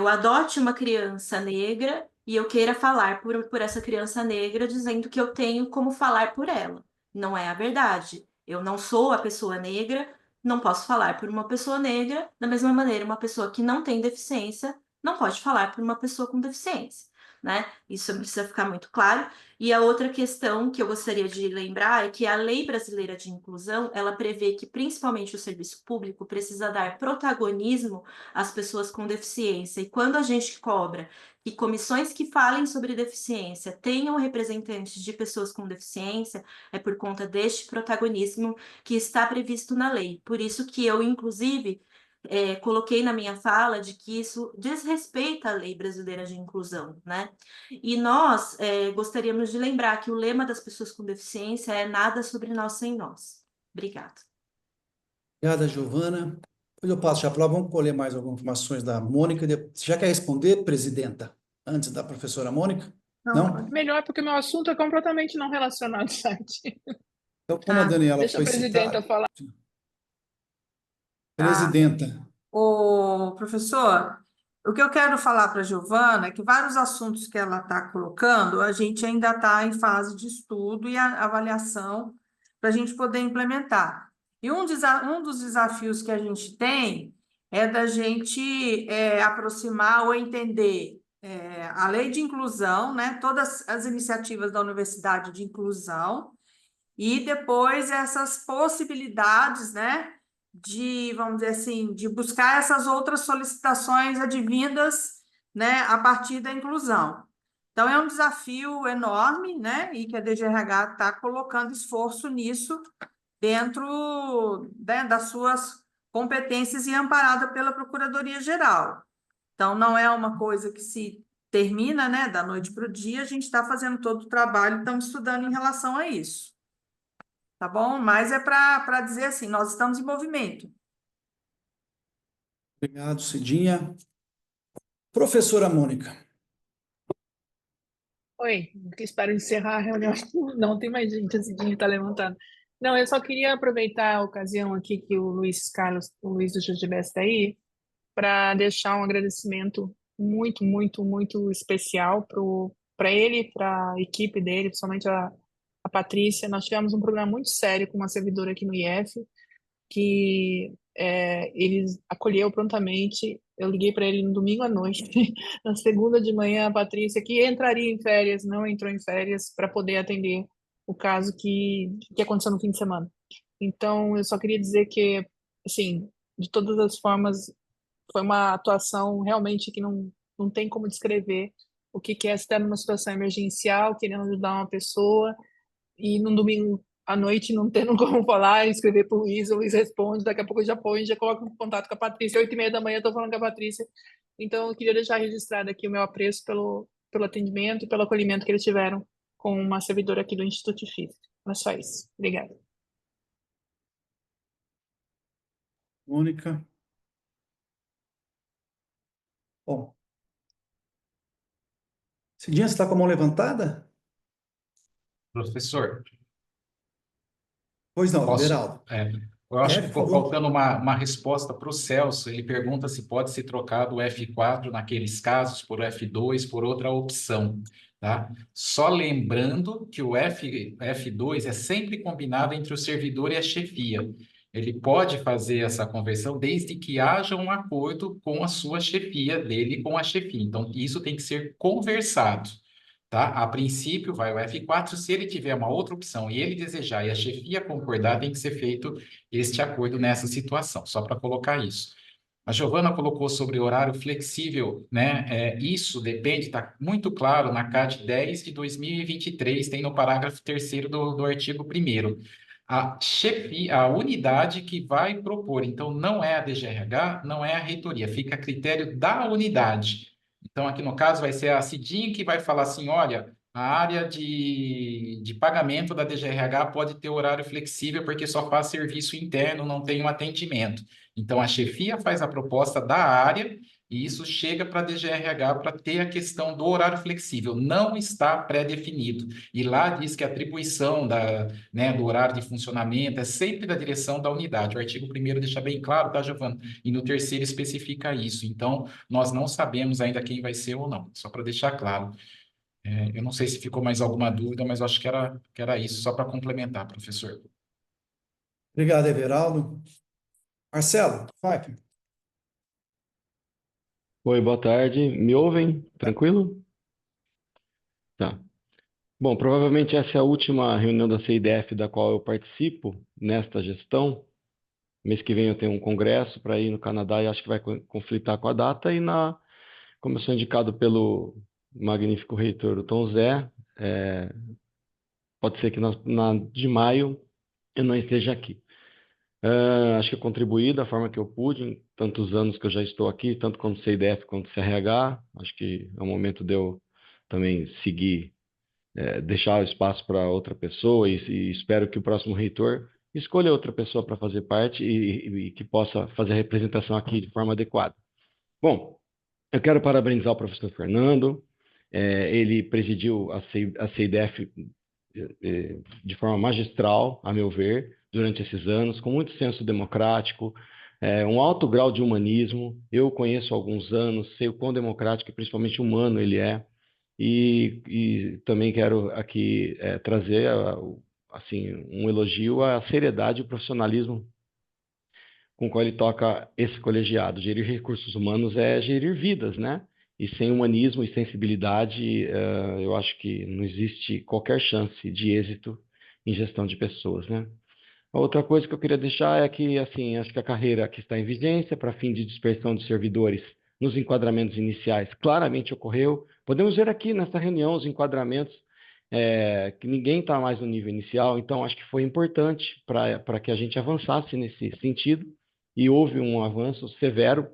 adote uma criança negra e eu queira falar por essa criança negra, dizendo que eu tenho como falar por ela. Não é a verdade. Eu não sou a pessoa negra, não posso falar por uma pessoa negra, da mesma maneira, uma pessoa que não tem deficiência não pode falar por uma pessoa com deficiência, né? Isso precisa ficar muito claro. E a outra questão que eu gostaria de lembrar é que a Lei Brasileira de Inclusão, ela prevê que principalmente o serviço público precisa dar protagonismo às pessoas com deficiência. E quando a gente cobra que comissões que falem sobre deficiência tenham representantes de pessoas com deficiência, é por conta deste protagonismo que está previsto na lei. Por isso que eu, inclusive, coloquei na minha fala de que isso desrespeita a Lei Brasileira de Inclusão, né? E nós gostaríamos de lembrar que o lema das pessoas com deficiência é nada sobre nós sem nós. Obrigada. Obrigada, Giovana. Depois eu passo já para lá, vamos colher mais algumas informações da Mônica. Você já quer responder, presidenta, antes da professora Mônica? Não? Melhor, porque o meu assunto é completamente não relacionado, site. Então, como a Daniela Deixa a foi presidenta citada, falar. presidenta, Ô, professor, o que eu quero falar para a Giovana é que vários assuntos que ela está colocando, a gente ainda está em fase de estudo e avaliação para a gente poder implementar. E um dos desafios que a gente tem é da gente aproximar ou entender a lei de inclusão, né, todas as iniciativas da universidade de inclusão, e depois essas possibilidades, né, de, vamos dizer assim, de buscar essas outras solicitações advindas, né, a partir da inclusão. Então, é um desafio enorme, né, e que a DGRH está colocando esforço nisso dentro, né, das suas competências e amparada pela Procuradoria-Geral. Então, não é uma coisa que se termina, né, da noite para o dia, a gente está fazendo todo o trabalho, estamos estudando em relação a isso. Tá bom? Mas é para dizer assim, nós estamos em movimento. obrigado, Cidinha. Professora Mônica. Oi, espero encerrar a reunião. Não tem mais gente, a Cidinha está levantando. Não, eu só queria aproveitar a ocasião aqui que o Luiz Carlos, o Luiz do Jujubé está aí, para deixar um agradecimento muito, muito, muito especial para ele, para a equipe dele, principalmente a Patrícia. Nós tivemos um programa muito sério com uma servidora aqui no IF, que ele acolheu prontamente. Eu liguei para ele no domingo à noite, na segunda de manhã, a Patrícia, que entraria em férias, não entrou em férias, para poder atender o caso que aconteceu no fim de semana. Então, eu só queria dizer que, assim, de todas as formas, foi uma atuação realmente que não tem como descrever o que é estar numa situação emergencial, querendo ajudar uma pessoa, e num domingo à noite não tendo como falar, escrever para o Luiz responde, daqui a pouco eu já põe, já coloco em contato com a Patrícia, 8h30 da manhã eu estou falando com a Patrícia. Então, eu queria deixar registrado aqui o meu apreço pelo atendimento e pelo acolhimento que eles tiveram com uma servidora aqui do Instituto Físico. É só isso. Obrigada. Mônica. Bom. Cidinha, você está com a mão levantada? Professor, Pois não, posso? Everaldo. Eu acho que Por ficou favor. faltando uma resposta para o Celso. Ele pergunta se pode ser trocado o F4 naqueles casos por F2 por outra opção, tá? Só lembrando que o F2 é sempre combinado entre o servidor e a chefia. Ele pode fazer essa conversão desde que haja um acordo com a sua chefia dele, com a chefia. Então, isso tem que ser conversado. Tá? A princípio, vai o F4. Se ele tiver uma outra opção e ele desejar e a chefia concordar, tem que ser feito este acordo nessa situação, só para colocar isso. A Giovana colocou sobre horário flexível, né? Isso depende, está muito claro na CAD 10 de 2023, tem no parágrafo 3º do artigo 1º. A unidade que vai propor, então não é a DGRH, não é a reitoria, fica a critério da unidade. Então, aqui no caso, vai ser a CIDIM que vai falar assim, olha, a área de pagamento da DGRH pode ter horário flexível porque só faz serviço interno, não tem um atendimento. Então, a chefia faz a proposta da área e isso chega para a DGRH para ter a questão do horário flexível. Não está pré-definido. E lá diz que a atribuição do horário de funcionamento é sempre da direção da unidade. O artigo 1º deixa bem claro, tá, Giovana? E no 3º especifica isso. Então, nós não sabemos ainda quem vai ser ou não, só para deixar claro. Eu não sei se ficou mais alguma dúvida, mas eu acho que era isso, só para complementar, professor. Obrigado, Everaldo. Marcelo, vai. Oi, boa tarde. Me ouvem? Tranquilo? Tá. Bom, provavelmente essa é a última reunião da CIDF da qual eu participo nesta gestão. Mês que vem eu tenho um congresso para ir no Canadá e acho que vai conflitar com a data. E como eu sou indicado pelo magnífico reitor, o Tom Zé, pode ser que de maio eu não esteja aqui. Acho que eu contribuí da forma que eu pude, em tantos anos que eu já estou aqui, tanto como CIDF quanto CRH. Acho que é o momento de eu também seguir, deixar o espaço para outra pessoa e espero que o próximo reitor escolha outra pessoa para fazer parte e que possa fazer a representação aqui de forma adequada. Bom, eu quero parabenizar o professor Fernando. Ele presidiu a CIDF de forma magistral, a meu ver, durante esses anos, com muito senso democrático, um alto grau de humanismo. Eu conheço há alguns anos, sei o quão democrático e principalmente humano ele é, e também quero aqui trazer assim, um elogio à seriedade e profissionalismo com o qual ele toca esse colegiado. Gerir recursos humanos é gerir vidas, né? E sem humanismo e sensibilidade, eu acho que não existe qualquer chance de êxito em gestão de pessoas, né? A outra coisa que eu queria deixar é que, assim, acho que a carreira que está em vigência para fim de dispersão de servidores nos enquadramentos iniciais claramente ocorreu. Podemos ver aqui nessa reunião os enquadramentos que ninguém está mais no nível inicial, então acho que foi importante para que a gente avançasse nesse sentido e houve um avanço severo,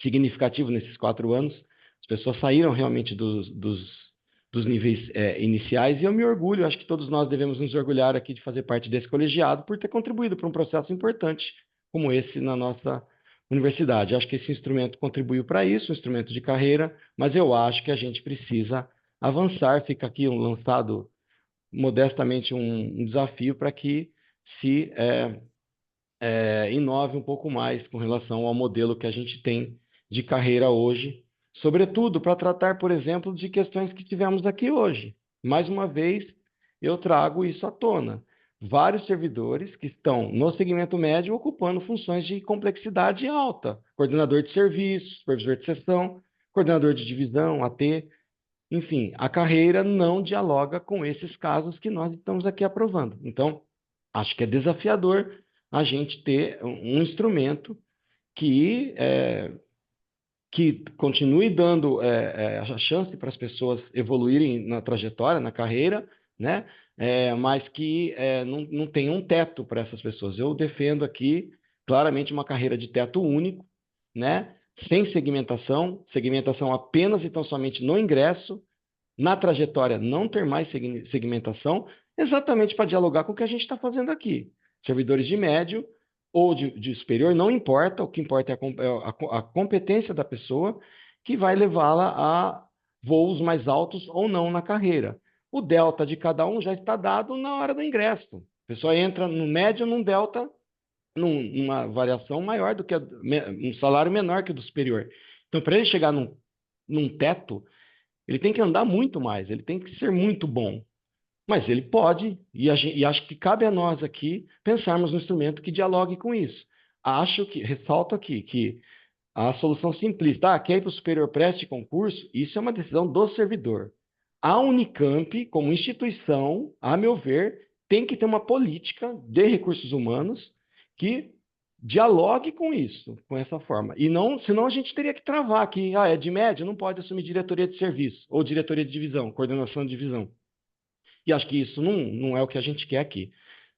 significativo nesses 4 anos. As pessoas saíram realmente dos níveis iniciais, e eu me orgulho, acho que todos nós devemos nos orgulhar aqui de fazer parte desse colegiado por ter contribuído para um processo importante como esse na nossa universidade. Acho que esse instrumento contribuiu para isso, um instrumento de carreira, mas eu acho que a gente precisa avançar. Fica aqui lançado modestamente um desafio para que se inove um pouco mais com relação ao modelo que a gente tem de carreira hoje, sobretudo para tratar, por exemplo, de questões que tivemos aqui hoje. Mais uma vez, eu trago isso à tona. Vários servidores que estão no segmento médio ocupando funções de complexidade alta. Coordenador de serviços, supervisor de seção, coordenador de divisão, AT. Enfim, a carreira não dialoga com esses casos que nós estamos aqui aprovando. Então, acho que é desafiador a gente ter um instrumento que continue dando a chance para as pessoas evoluírem na trajetória, na carreira, né? Mas que não tenha um teto para essas pessoas. Eu defendo aqui claramente uma carreira de teto único, né? Sem segmentação apenas e tão somente no ingresso, na trajetória não ter mais segmentação, exatamente para dialogar com o que a gente está fazendo aqui. Servidores de médio ou de superior, não importa, o que importa é a competência da pessoa que vai levá-la a voos mais altos ou não na carreira. o delta de cada um já está dado na hora do ingresso. A pessoa entra no médio num delta, numa variação maior do que um salário menor que o do superior. Então, para ele chegar num teto, ele tem que andar muito mais, ele tem que ser muito bom. Mas ele pode, e acho que cabe a nós aqui pensarmos no instrumento que dialogue com isso. Ressalto aqui que a solução simplista, quer ir para o superior preste concurso, isso é uma decisão do servidor. A Unicamp, como instituição, a meu ver, tem que ter uma política de recursos humanos que dialogue com isso, com essa forma. E não, senão a gente teria que travar aqui, é de média, não pode assumir diretoria de serviço, ou diretoria de divisão, coordenação de divisão. E acho que isso não é o que a gente quer aqui,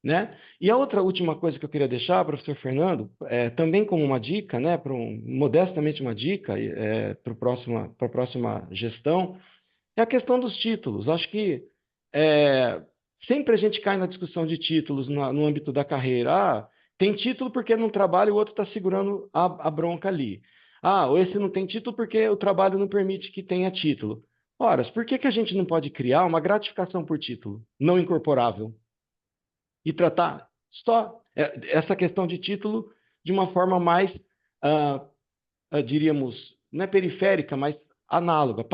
né? E a última coisa que eu queria deixar, professor Fernando, também como uma dica, né, modestamente uma dica para a próxima gestão, é a questão dos títulos. Acho que sempre a gente cai na discussão de títulos no âmbito da carreira. Tem título porque não trabalha e o outro está segurando a bronca ali. Ou esse não tem título porque o trabalho não permite que tenha título. Ora, por que a gente não pode criar uma gratificação por título não incorporável e tratar só essa questão de título de uma forma mais, diríamos, não é periférica, mas análoga,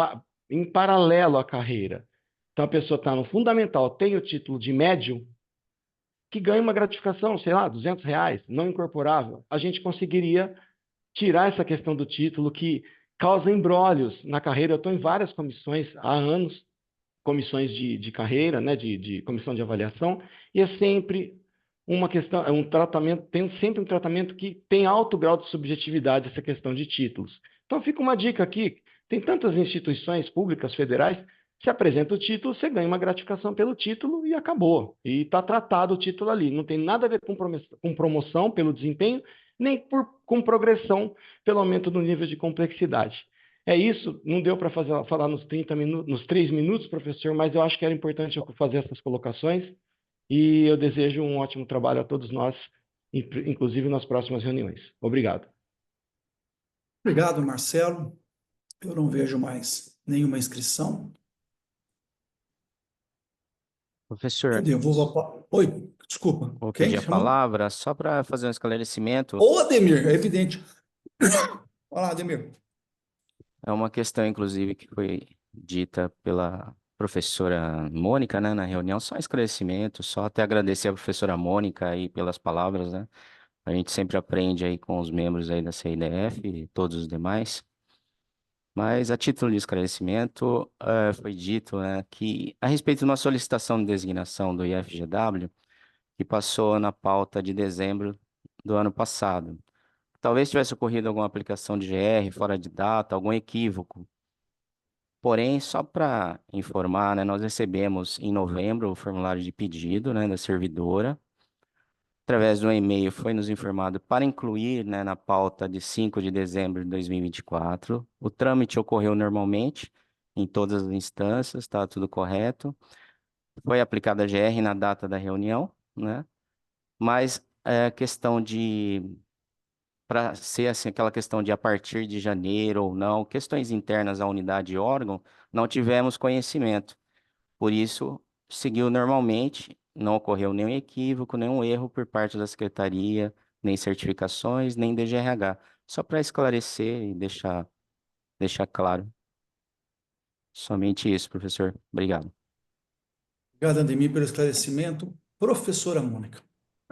em paralelo à carreira. Então, a pessoa está no fundamental, tem o título de médio, que ganha uma gratificação, sei lá, R$200, não incorporável. A gente conseguiria tirar essa questão do título que causa embrólios na carreira. Eu estou em várias comissões há anos, comissões de carreira, né, de comissão de avaliação, e é sempre uma questão, tem sempre um tratamento que tem alto grau de subjetividade, essa questão de títulos. Então fica uma dica aqui, tem tantas instituições públicas federais, se apresenta o título, você ganha uma gratificação pelo título e acabou. E está tratado o título ali, não tem nada a ver com promoção pelo desempenho, nem com progressão pelo aumento do nível de complexidade. É isso, não deu para falar nos 3 minutos, professor, mas eu acho que era importante eu fazer essas colocações e eu desejo um ótimo trabalho a todos nós, inclusive nas próximas reuniões. Obrigado. Obrigado, Marcelo. Eu não vejo mais nenhuma inscrição. Professor, Oi, desculpa. vou pedir a palavra só para fazer um esclarecimento. Ô, Ademir, é evidente. Olá, Ademir. É uma questão, inclusive, que foi dita pela professora Mônica, né, na reunião, só esclarecimento, só até agradecer a professora Mônica aí pelas palavras, né? A gente sempre aprende aí com os membros aí da CIDF e todos os demais. Mas, a título de esclarecimento, foi dito, né, que a respeito de uma solicitação de designação do IFGW, que passou na pauta de dezembro do ano passado. Talvez tivesse ocorrido alguma aplicação de GR fora de data, algum equívoco. Porém, só para informar, né, nós recebemos em novembro o formulário de pedido, né, da servidora. Através do e-mail foi nos informado para incluir, né, na pauta de 5 de dezembro de 2024. O trâmite ocorreu normalmente em todas as instâncias, está tudo correto. Foi aplicada a GR na data da reunião, né? Mas a questão para ser assim, aquela questão de a partir de janeiro ou não, questões internas à unidade e órgão, não tivemos conhecimento. Por isso, seguiu normalmente, não ocorreu nenhum equívoco, nenhum erro por parte da secretaria, nem certificações, nem DGRH. Só para esclarecer e deixar claro. Somente isso, professor. Obrigado. Obrigado, Ademir, pelo esclarecimento. Professora Mônica.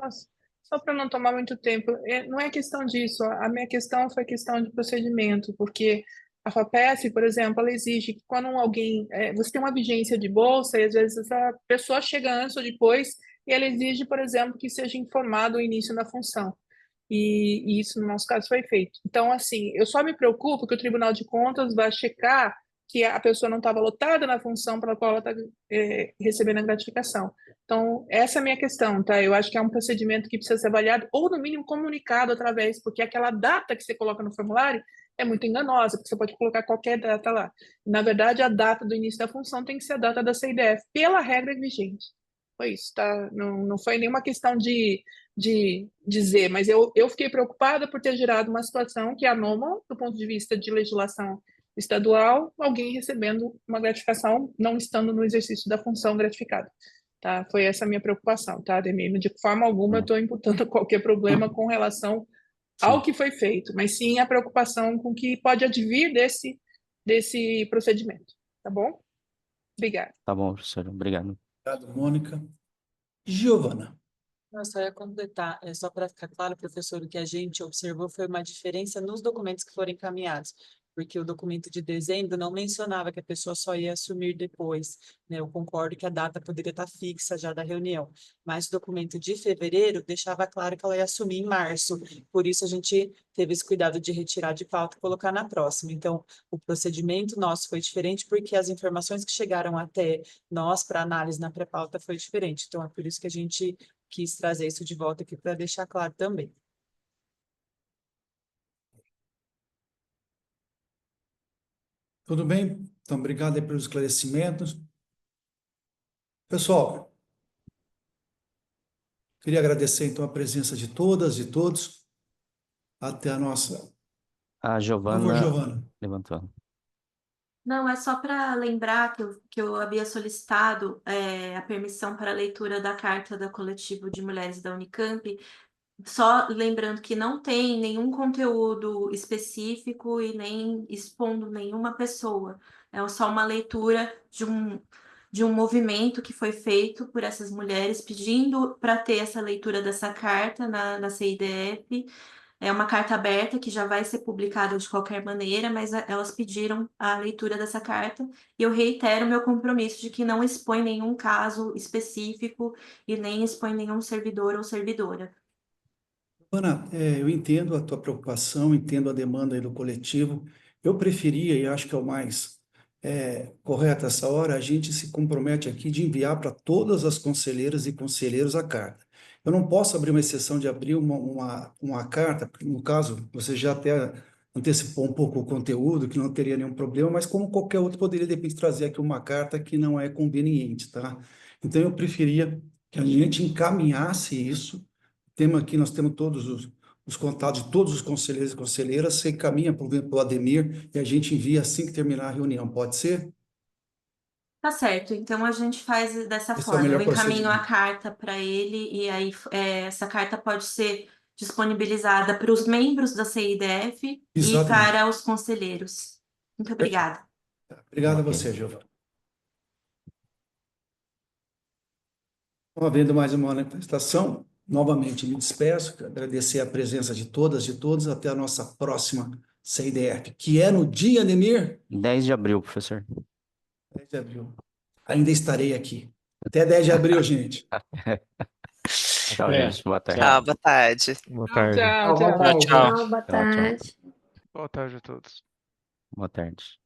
Nossa, só para não tomar muito tempo, não é questão disso, a minha questão foi questão de procedimento, porque a FAPESP, por exemplo, ela exige que quando alguém, você tem uma vigência de bolsa, e às vezes a pessoa chega antes ou depois, e ela exige, por exemplo, que seja informado o início da função. E isso, no nosso caso, foi feito. Então, assim, eu só me preocupo que o Tribunal de Contas vai checar que a pessoa não estava lotada na função para a qual ela está recebendo a gratificação. Então, essa é a minha questão, tá? Eu acho que é um procedimento que precisa ser avaliado, ou no mínimo comunicado através, porque aquela data que você coloca no formulário é muito enganosa, porque você pode colocar qualquer data lá. Na verdade, a data do início da função tem que ser a data da CIDF, pela regra vigente. Foi isso, tá? Não foi nenhuma questão de dizer, mas eu fiquei preocupada por ter gerado uma situação que é anômala do ponto de vista de legislação estadual, alguém recebendo uma gratificação não estando no exercício da função gratificada. Tá? Foi essa a minha preocupação, tá, Ademir? De forma alguma eu estou imputando qualquer problema com relação ao que foi feito, mas sim a preocupação com o que pode advir desse procedimento, tá bom? Obrigada. Tá bom, professor. Obrigado. Obrigado, Mônica. Giovana. Eu só ia completar, só para ficar claro, professor, o que a gente observou foi uma diferença nos documentos que foram encaminhados, porque o documento de dezembro não mencionava que a pessoa só ia assumir depois, né? Eu concordo que a data poderia estar fixa já da reunião, mas o documento de fevereiro deixava claro que ela ia assumir em março, por isso a gente teve esse cuidado de retirar de pauta e colocar na próxima. Então, o procedimento nosso foi diferente porque as informações que chegaram até nós para análise na pré-pauta foi diferente, então é por isso que a gente quis trazer isso de volta aqui para deixar claro também. Tudo bem? Então, obrigado aí pelos esclarecimentos. Pessoal, queria agradecer então a presença de todas e todos. Até a nossa... A Por favor, Giovana Giovana. levantou. Não, é só para lembrar que eu havia solicitado a permissão para a leitura da carta da Coletivo de Mulheres da Unicamp, só lembrando que não tem nenhum conteúdo específico e nem expondo nenhuma pessoa. É só uma leitura de um movimento que foi feito por essas mulheres pedindo para ter essa leitura dessa carta na CIDF. É uma carta aberta que já vai ser publicada de qualquer maneira, mas elas pediram a leitura dessa carta e eu reitero meu compromisso de que não expõe nenhum caso específico e nem expõe nenhum servidor ou servidora. Ana, eu entendo a tua preocupação, entendo a demanda aí do coletivo. Eu preferia, e acho que é o mais correto essa hora, a gente se compromete aqui de enviar para todas as conselheiras e conselheiros a carta. Eu não posso abrir uma exceção de abrir uma carta, porque no caso, você já até antecipou um pouco o conteúdo, que não teria nenhum problema, mas como qualquer outro, poderia de repente trazer aqui uma carta que não é conveniente, tá? Então, eu preferia que a gente encaminhasse isso. Tema aqui, nós temos todos os contatos de todos os conselheiros e conselheiras, você encaminha para o Ademir e a gente envia assim que terminar a reunião, pode ser? Tá certo, então a gente faz dessa Esse é o forma. melhor Eu encaminho a procedimento. carta para ele e aí essa carta pode ser disponibilizada para os membros da CIDF e Exatamente. para os conselheiros. Muito obrigada. Obrigado a você, Giovana. Então, havendo mais uma manifestação, novamente me despeço, agradecer a presença de todas e todos, até a nossa próxima CIDF, que é no dia, Ademir? 10 de abril, professor. 10 de abril. Ainda estarei aqui. Até 10 de abril, gente. Tchau, gente. Boa tarde. Tchau, boa tarde. Boa tarde. Tchau, tchau. Tchau, tchau. Boa Tchau, tchau. tarde. Boa tarde a todos. Boa tarde.